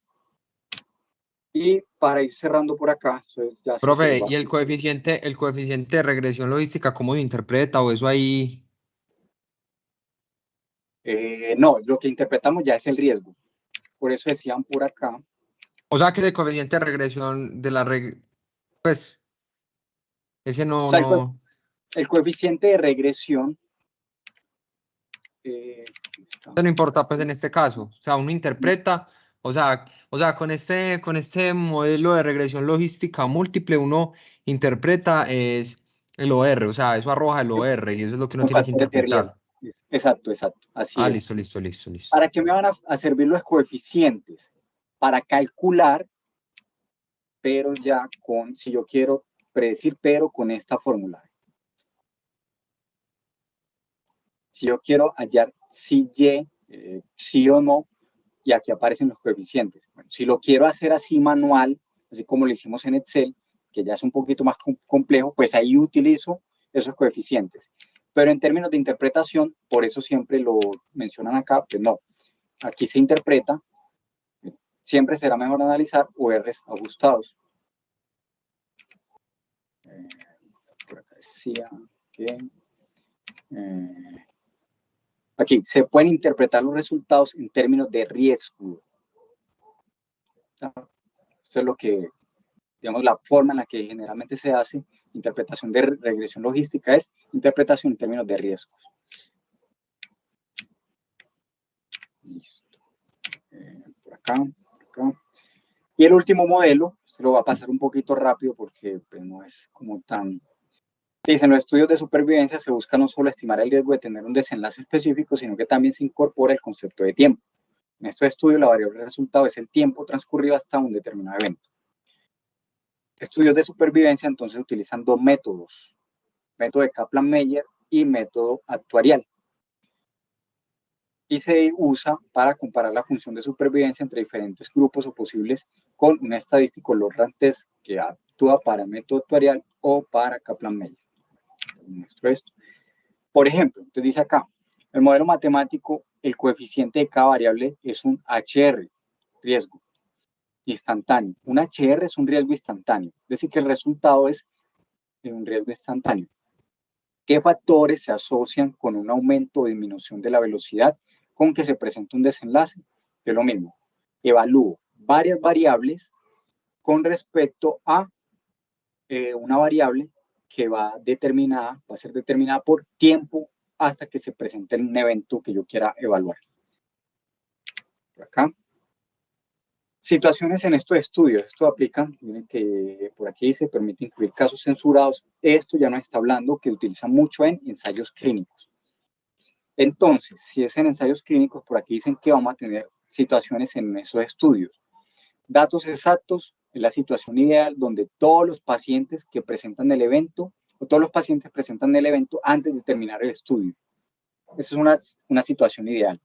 Y para ir cerrando por acá, ya profe, ¿y el coeficiente de regresión logística, cómo se interpreta o eso ahí? No, lo que interpretamos ya es el riesgo. Por eso decían por acá. O sea que el coeficiente de regresión de la pues, ese no, O sea, no. el coeficiente de regresión, Eso no importa, pues, en este caso. O sea, uno interpreta, o sea, con este modelo de regresión logística múltiple, uno interpreta es el OR, o sea, eso arroja el OR y eso es lo que uno con tiene que factores de riesgo. interpretar. Exacto, así Ah, es. listo, listo, listo, listo. ¿Para qué me van a servir los coeficientes? Para calcular, pero ya con, si yo quiero predecir, pero con esta fórmula. Si yo quiero hallar si Y, sí o no, y aquí aparecen los coeficientes. Bueno, si lo quiero hacer así manual, así como lo hicimos en Excel, que ya es un poquito más complejo, pues ahí utilizo esos coeficientes. Pero en términos de interpretación, por eso siempre lo mencionan acá, pues no. Aquí se interpreta, siempre será mejor analizar ORs ajustados. Por acá decía que... aquí se pueden interpretar los resultados en términos de riesgo. Esto es lo que, digamos, la forma en la que generalmente se hace interpretación de regresión logística es interpretación en términos de riesgos. Listo. Por acá, por acá. Y el último modelo, se lo va a pasar un poquito rápido porque pues, no es como tan... Dicen, los estudios de supervivencia se busca no solo estimar el riesgo de tener un desenlace específico, sino que también se incorpora el concepto de tiempo. En estos estudios, la variable de resultado es el tiempo transcurrido hasta un determinado evento. Estudios de supervivencia, entonces, utilizan dos métodos. Método de Kaplan-Meier y método actuarial. Y se usa para comparar la función de supervivencia entre diferentes grupos o posibles con un estadístico Lorentz test que actúa para el método actuarial o para Kaplan-Meier. Muestro esto. Por ejemplo, entonces dice acá, el modelo matemático, el coeficiente de cada variable es un HR, riesgo instantáneo. Un HR es un riesgo instantáneo, es decir, que el resultado es un riesgo instantáneo. ¿Qué factores se asocian con un aumento o disminución de la velocidad con que se presenta un desenlace? Es lo mismo. Evalúo varias variables con respecto a una variable que va a ser determinada por tiempo hasta que se presente un evento que yo quiera evaluar. Por acá. Situaciones en estos estudios. Esto aplica, miren que por aquí se permite incluir casos censurados. Esto ya nos está hablando que utilizan mucho en ensayos clínicos. Entonces, si es en ensayos clínicos, por aquí dicen que vamos a tener situaciones en esos estudios. Datos exactos es la situación ideal donde todos los pacientes que presentan el evento, o todos los pacientes presentan el evento antes de terminar el estudio. Esa es una situación ideal.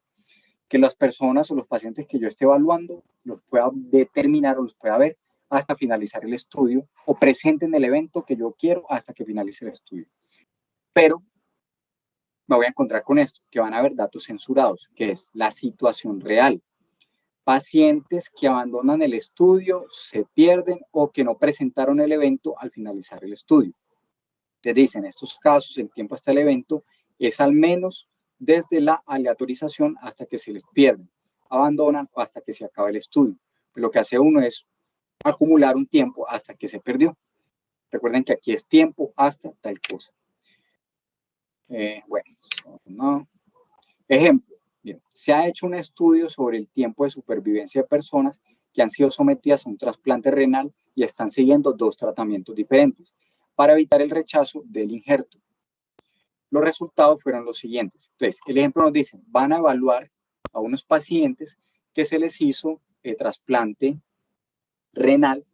Que las personas o los pacientes que yo esté evaluando los pueda determinar o los pueda ver hasta finalizar el estudio o presenten el evento que yo quiero hasta que finalice el estudio. Pero me voy a encontrar con esto, que van a haber datos censurados, que es la situación real. Pacientes que abandonan el estudio, se pierden o que no presentaron el evento al finalizar el estudio. Les dicen, en estos casos, el tiempo hasta el evento es al menos desde la aleatorización hasta que se les pierden, abandonan o hasta que se acaba el estudio. Pero lo que hace uno es acumular un tiempo hasta que se perdió. Recuerden que aquí es tiempo hasta tal cosa. Bueno, no. Ejemplo, bien, se ha hecho un estudio sobre el tiempo de supervivencia de personas que han sido sometidas a un trasplante renal y están siguiendo dos tratamientos diferentes para evitar el rechazo del injerto. Los resultados fueron los siguientes. Entonces, el ejemplo nos dice, van a evaluar a unos pacientes que se les hizo trasplante renal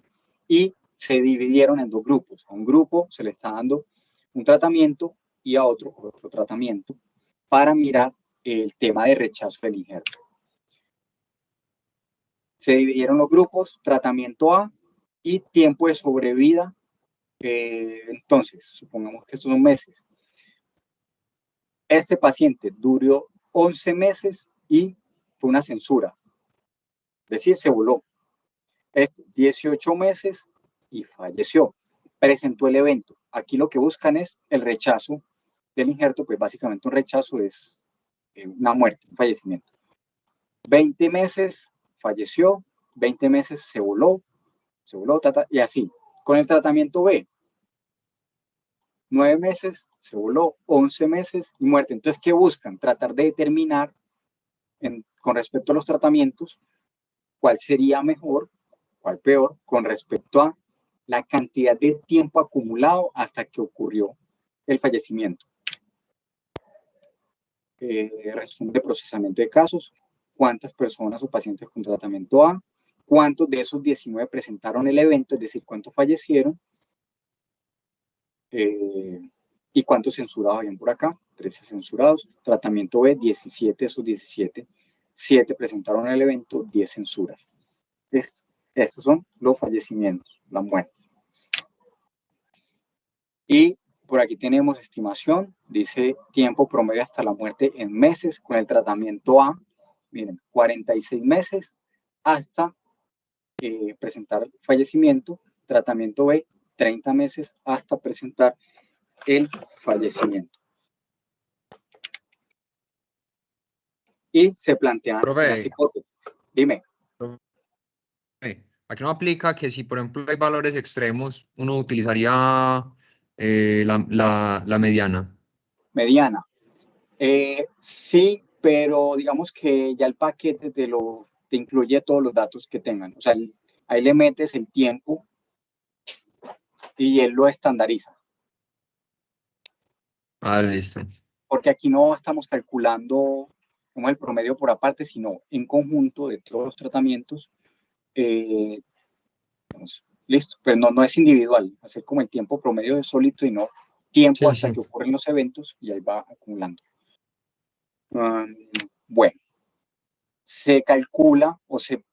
y se dividieron en dos grupos. A un grupo se le está dando un tratamiento y a otro tratamiento para mirar el tema de rechazo del injerto. Se dividieron los grupos, tratamiento A y tiempo de sobrevida. Entonces, supongamos que estos son meses. Este paciente duró 11 meses y fue una censura. Es decir, se voló. 18 meses y falleció. Presentó el evento. Aquí lo que buscan es el rechazo del injerto, pues básicamente un rechazo es una muerte, un fallecimiento. 20 meses, falleció, 20 meses se voló, y así. Con el tratamiento B, 9 meses, se voló, 11 meses y muerte. Entonces, ¿qué buscan? Tratar de determinar, con respecto a los tratamientos, cuál sería mejor, cuál peor, con respecto a la cantidad de tiempo acumulado hasta que ocurrió el fallecimiento. Resumen de procesamiento de casos, cuántas personas o pacientes con tratamiento A, cuántos de esos 19 presentaron el evento, es decir, cuántos fallecieron, y cuántos censurados habían por acá, 13 censurados. Tratamiento B, 17 de esos 17, 7 presentaron el evento, 10 censuras. Estos son los fallecimientos, las muertes. Y por aquí tenemos estimación, dice tiempo promedio hasta la muerte en meses con el tratamiento A. Miren, 46 meses hasta presentar fallecimiento. Tratamiento B, 30 meses hasta presentar el fallecimiento. Y se plantean las hipótesis. Dime. Aquí no aplica que si, por ejemplo, hay valores extremos, uno utilizaría la mediana. Mediana. Sí, pero digamos que ya el paquete te incluye todos los datos que tengan. O sea, ahí le metes el tiempo y él lo estandariza. Ah, listo. Porque aquí no estamos calculando como el promedio por aparte, sino en conjunto de todos los tratamientos. Listo, pero no es individual, hacer como el tiempo promedio de solito y no tiempo hasta que ocurren los eventos y ahí va acumulando. Bueno, se calcula o se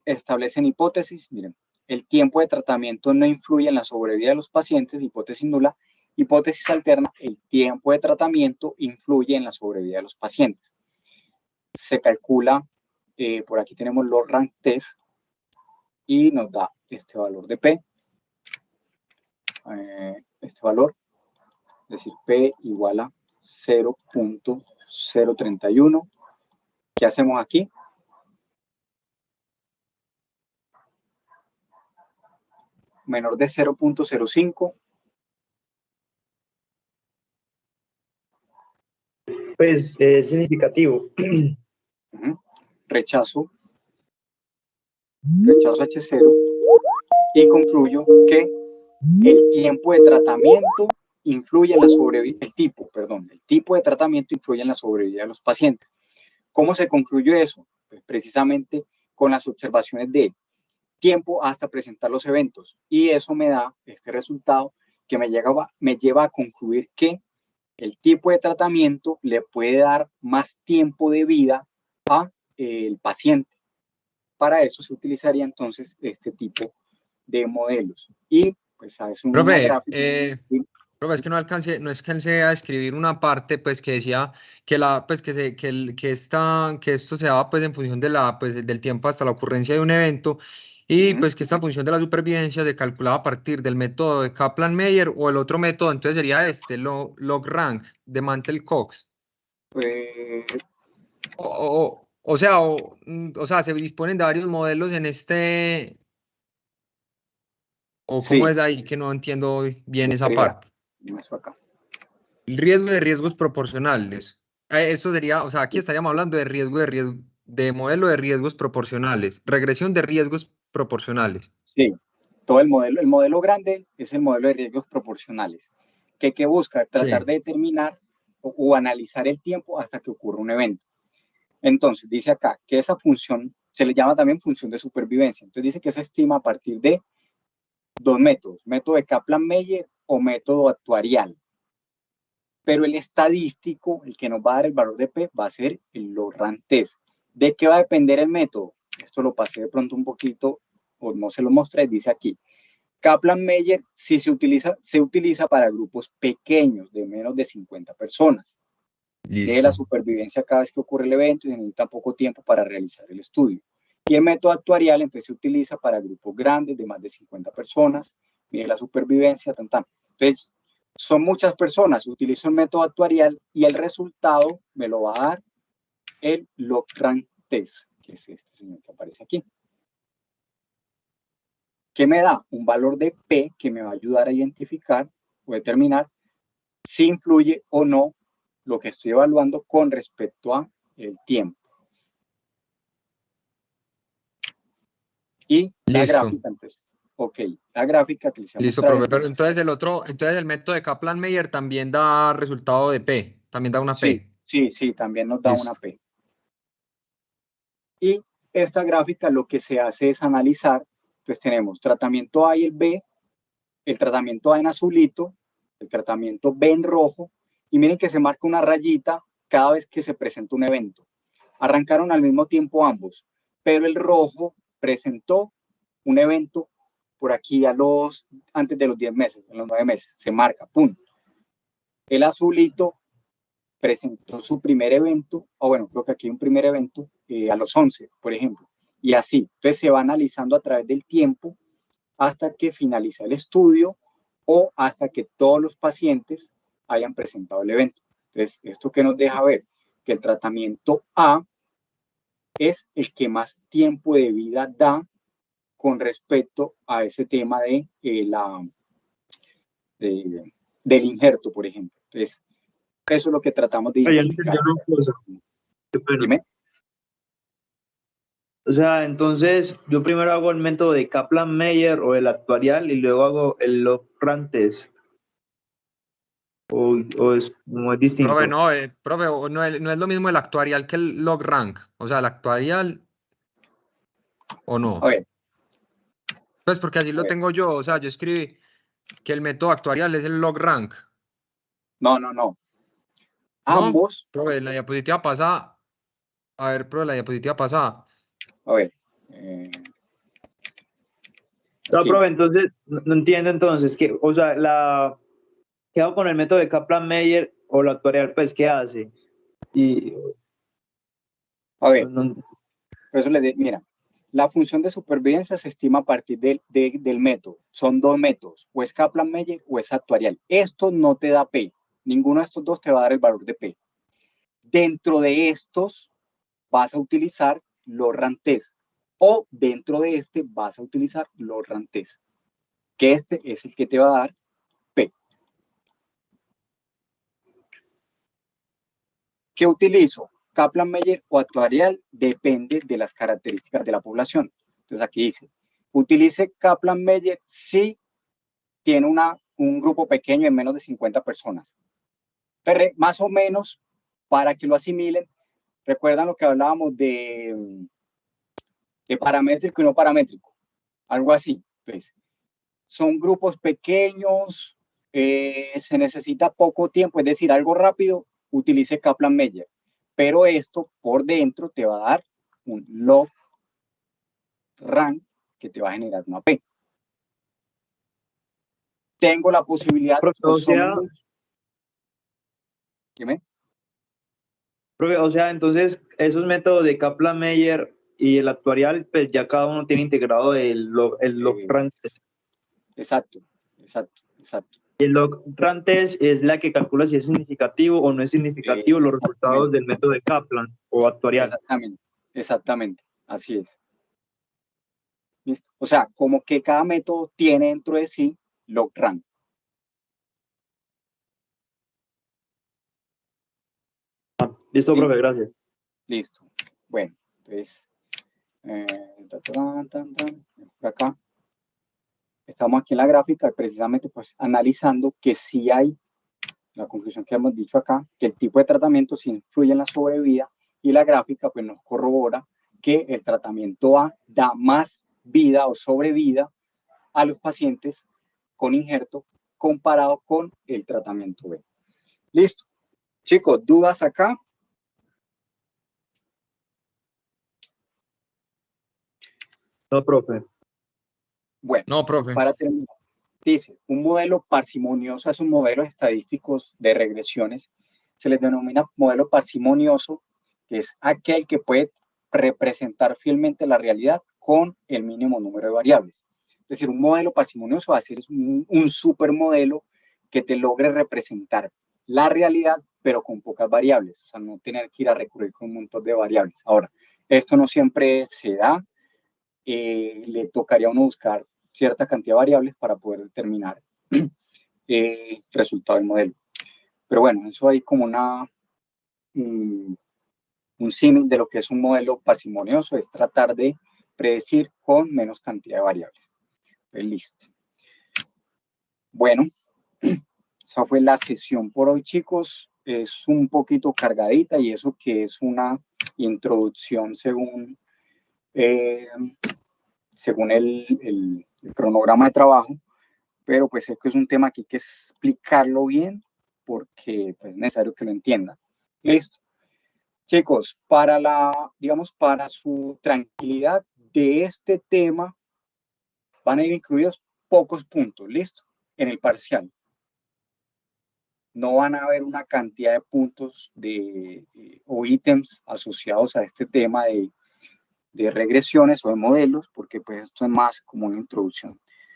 establecen hipótesis. Miren, el tiempo de tratamiento no influye en la sobrevida de los pacientes, hipótesis nula. Hipótesis alterna, el tiempo de tratamiento influye en la sobrevida de los pacientes. Se calcula, por aquí tenemos los rank test y nos da este valor de P, este valor, es decir, P igual a 0.031. ¿Qué hacemos aquí? Menor de 0.05. Pues es significativo. Rechazo H0 y concluyo que el tiempo de tratamiento influye en la sobrevida, el tipo de tratamiento influye en la sobrevida de los pacientes. ¿Cómo se concluyó eso? Pues precisamente con las observaciones de tiempo hasta presentar los eventos, y eso me da este resultado que me lleva a concluir que el tipo de tratamiento le puede dar más tiempo de vida al paciente. Para eso se utilizaría entonces este tipo de modelos. Y pues a eso Profe, es que no alcancé a escribir una parte pues que decía que esto se daba pues en función de del tiempo hasta la ocurrencia de un evento, y pues que esta función de la supervivencia se calculaba a partir del método de Kaplan-Meier o el otro método. Entonces sería log-rank de Mantel-Cox. O sea, se disponen de varios modelos en este. ¿O cómo es ahí? Que no entiendo bien esa parte. El riesgo de riesgos proporcionales. Eso sería, o sea, aquí estaríamos hablando de de modelo de riesgos proporcionales, regresión de riesgos proporcionales. Sí, todo el modelo grande es el modelo de riesgos proporcionales, que busca tratar de determinar o analizar el tiempo hasta que ocurra un evento. Entonces, dice acá que esa función se le llama también función de supervivencia. Entonces, dice que se estima a partir de dos métodos, método de Kaplan-Meier o método actuarial. Pero el estadístico, el que nos va a dar el valor de P, va a ser el log-rank test. ¿De qué va a depender el método? Esto lo pasé de pronto un poquito, o no se lo mostré, dice aquí. Kaplan-Meier sí se utiliza para grupos pequeños, de menos de 50 personas. De la supervivencia cada vez que ocurre el evento y se necesita poco tiempo para realizar el estudio. Y el método actuarial entonces se utiliza para grupos grandes de más de 50 personas, mide la supervivencia, Entonces, son muchas personas, utilizo el método actuarial y el resultado me lo va a dar el log-rank test, que es este señor que aparece aquí. ¿Qué me da? Un valor de P que me va a ayudar a identificar o determinar si influye o no lo que estoy evaluando con respecto a el tiempo. Y la Listo. gráfica, entonces, ok, la gráfica que les voy a Listo, mostrar profe, es- pero entonces el método de Kaplan-Meier también da resultado de P, también da una Sí, P. sí, también nos da una Listo. P. Y esta gráfica lo que se hace es analizar, pues tenemos tratamiento A y el B, el tratamiento A en azulito, el tratamiento B en rojo, y miren que se marca una rayita cada vez que se presenta un evento. Arrancaron al mismo tiempo ambos, pero el rojo presentó un evento por aquí antes de los 10 meses, en los 9 meses, se marca, ¡pum! El azulito presentó su primer evento, o bueno, creo que aquí hay un primer evento a los 11, por ejemplo, y así. Entonces se va analizando a través del tiempo hasta que finaliza el estudio o hasta que todos los pacientes hayan presentado el evento. Entonces, ¿esto qué nos deja ver? Que el tratamiento A es el que más tiempo de vida da con respecto a ese tema del injerto, por ejemplo. Entonces, eso es lo que tratamos de Yo no identificar. entendí una cosa. Qué pena. Dime. O sea, entonces yo primero hago el método de Kaplan-Meier o el actuarial y luego hago el log-rank test. O es distinto. Profe, no es lo mismo el actuarial que el log rank. O sea, el actuarial o no. A ver, Pues porque allí lo tengo yo. O sea, yo escribí que el método actuarial es el log rank. no. ¿No? Ambos, Profe, la diapositiva pasada. A ver, profe, la diapositiva pasada. a ver. No, Aquí. profe, entonces no entiendo entonces o sea, ¿qué hago con el método de Kaplan-Meier o la actuarial? Pues, ¿qué hace? Y A ver, no- por eso les digo, mira, la función de supervivencia se estima a partir del método. Son dos métodos, o es Kaplan-Meier o es actuarial. Esto no te da P. Ninguno de estos dos te va a dar el valor de P. Dentro de estos vas a utilizar los rantes o dentro de este vas a utilizar los rantes, que este es el que te va a dar P. ¿Qué utilizo? Kaplan-Meier o actuarial depende de las características de la población. Entonces aquí dice, utilice Kaplan-Meier si tiene un grupo pequeño de menos de 50 personas. Pero más o menos, para que lo asimilen, recuerdan lo que hablábamos de paramétrico y no paramétrico, algo así. Pues, son grupos pequeños, se necesita poco tiempo, es decir, algo rápido, utilice Kaplan-Meier. Pero esto por dentro te va a dar un log rank que te va a generar una P. Tengo la posibilidad, dime. O sea, entonces esos métodos de Kaplan-Meier y el actuarial, pues ya cada uno tiene integrado el log-rank test. Exacto. Y el log-rank test es la que calcula si es significativo o no es significativo los resultados del método de Kaplan o actuarial. Exactamente, así es. ¿Listo? O sea, como que cada método tiene dentro de sí log-rank. Listo, Sí. profe, gracias. Listo. Bueno, entonces, por acá. Estamos aquí en la gráfica precisamente pues analizando que sí hay, la conclusión que hemos dicho acá, que el tipo de tratamiento sí influye en la sobrevida y la gráfica pues nos corrobora que el tratamiento A da más vida o sobrevida a los pacientes con injerto comparado con el tratamiento B. Listo. Chicos, ¿dudas acá? No, profe. Bueno, No, profe. para terminar, dice, un modelo parsimonioso es un modelo estadísticos de regresiones. Se les denomina modelo parsimonioso, que es aquel que puede representar fielmente la realidad con el mínimo número de variables. Es decir, un modelo parsimonioso va a ser un supermodelo que te logre representar la realidad, pero con pocas variables. O sea, no tener que ir a recurrir con un montón de variables. Ahora, esto no siempre se da. Le tocaría a uno buscar cierta cantidad de variables para poder determinar el resultado del modelo. Pero bueno, eso hay como un símil de lo que es un modelo parsimonioso, es tratar de predecir con menos cantidad de variables. Pues listo. Bueno, esa fue la sesión por hoy, chicos. Es un poquito cargadita y eso que es una introducción según el cronograma de trabajo, pero pues es que es un tema que hay que explicarlo bien porque pues, es necesario que lo entiendan. Listo. Chicos, digamos, para su tranquilidad de este tema, van a ir incluidos pocos puntos, ¿listo? En el parcial. No van a haber una cantidad de puntos o ítems asociados a este tema de regresiones o de modelos, porque pues esto es más como una introducción.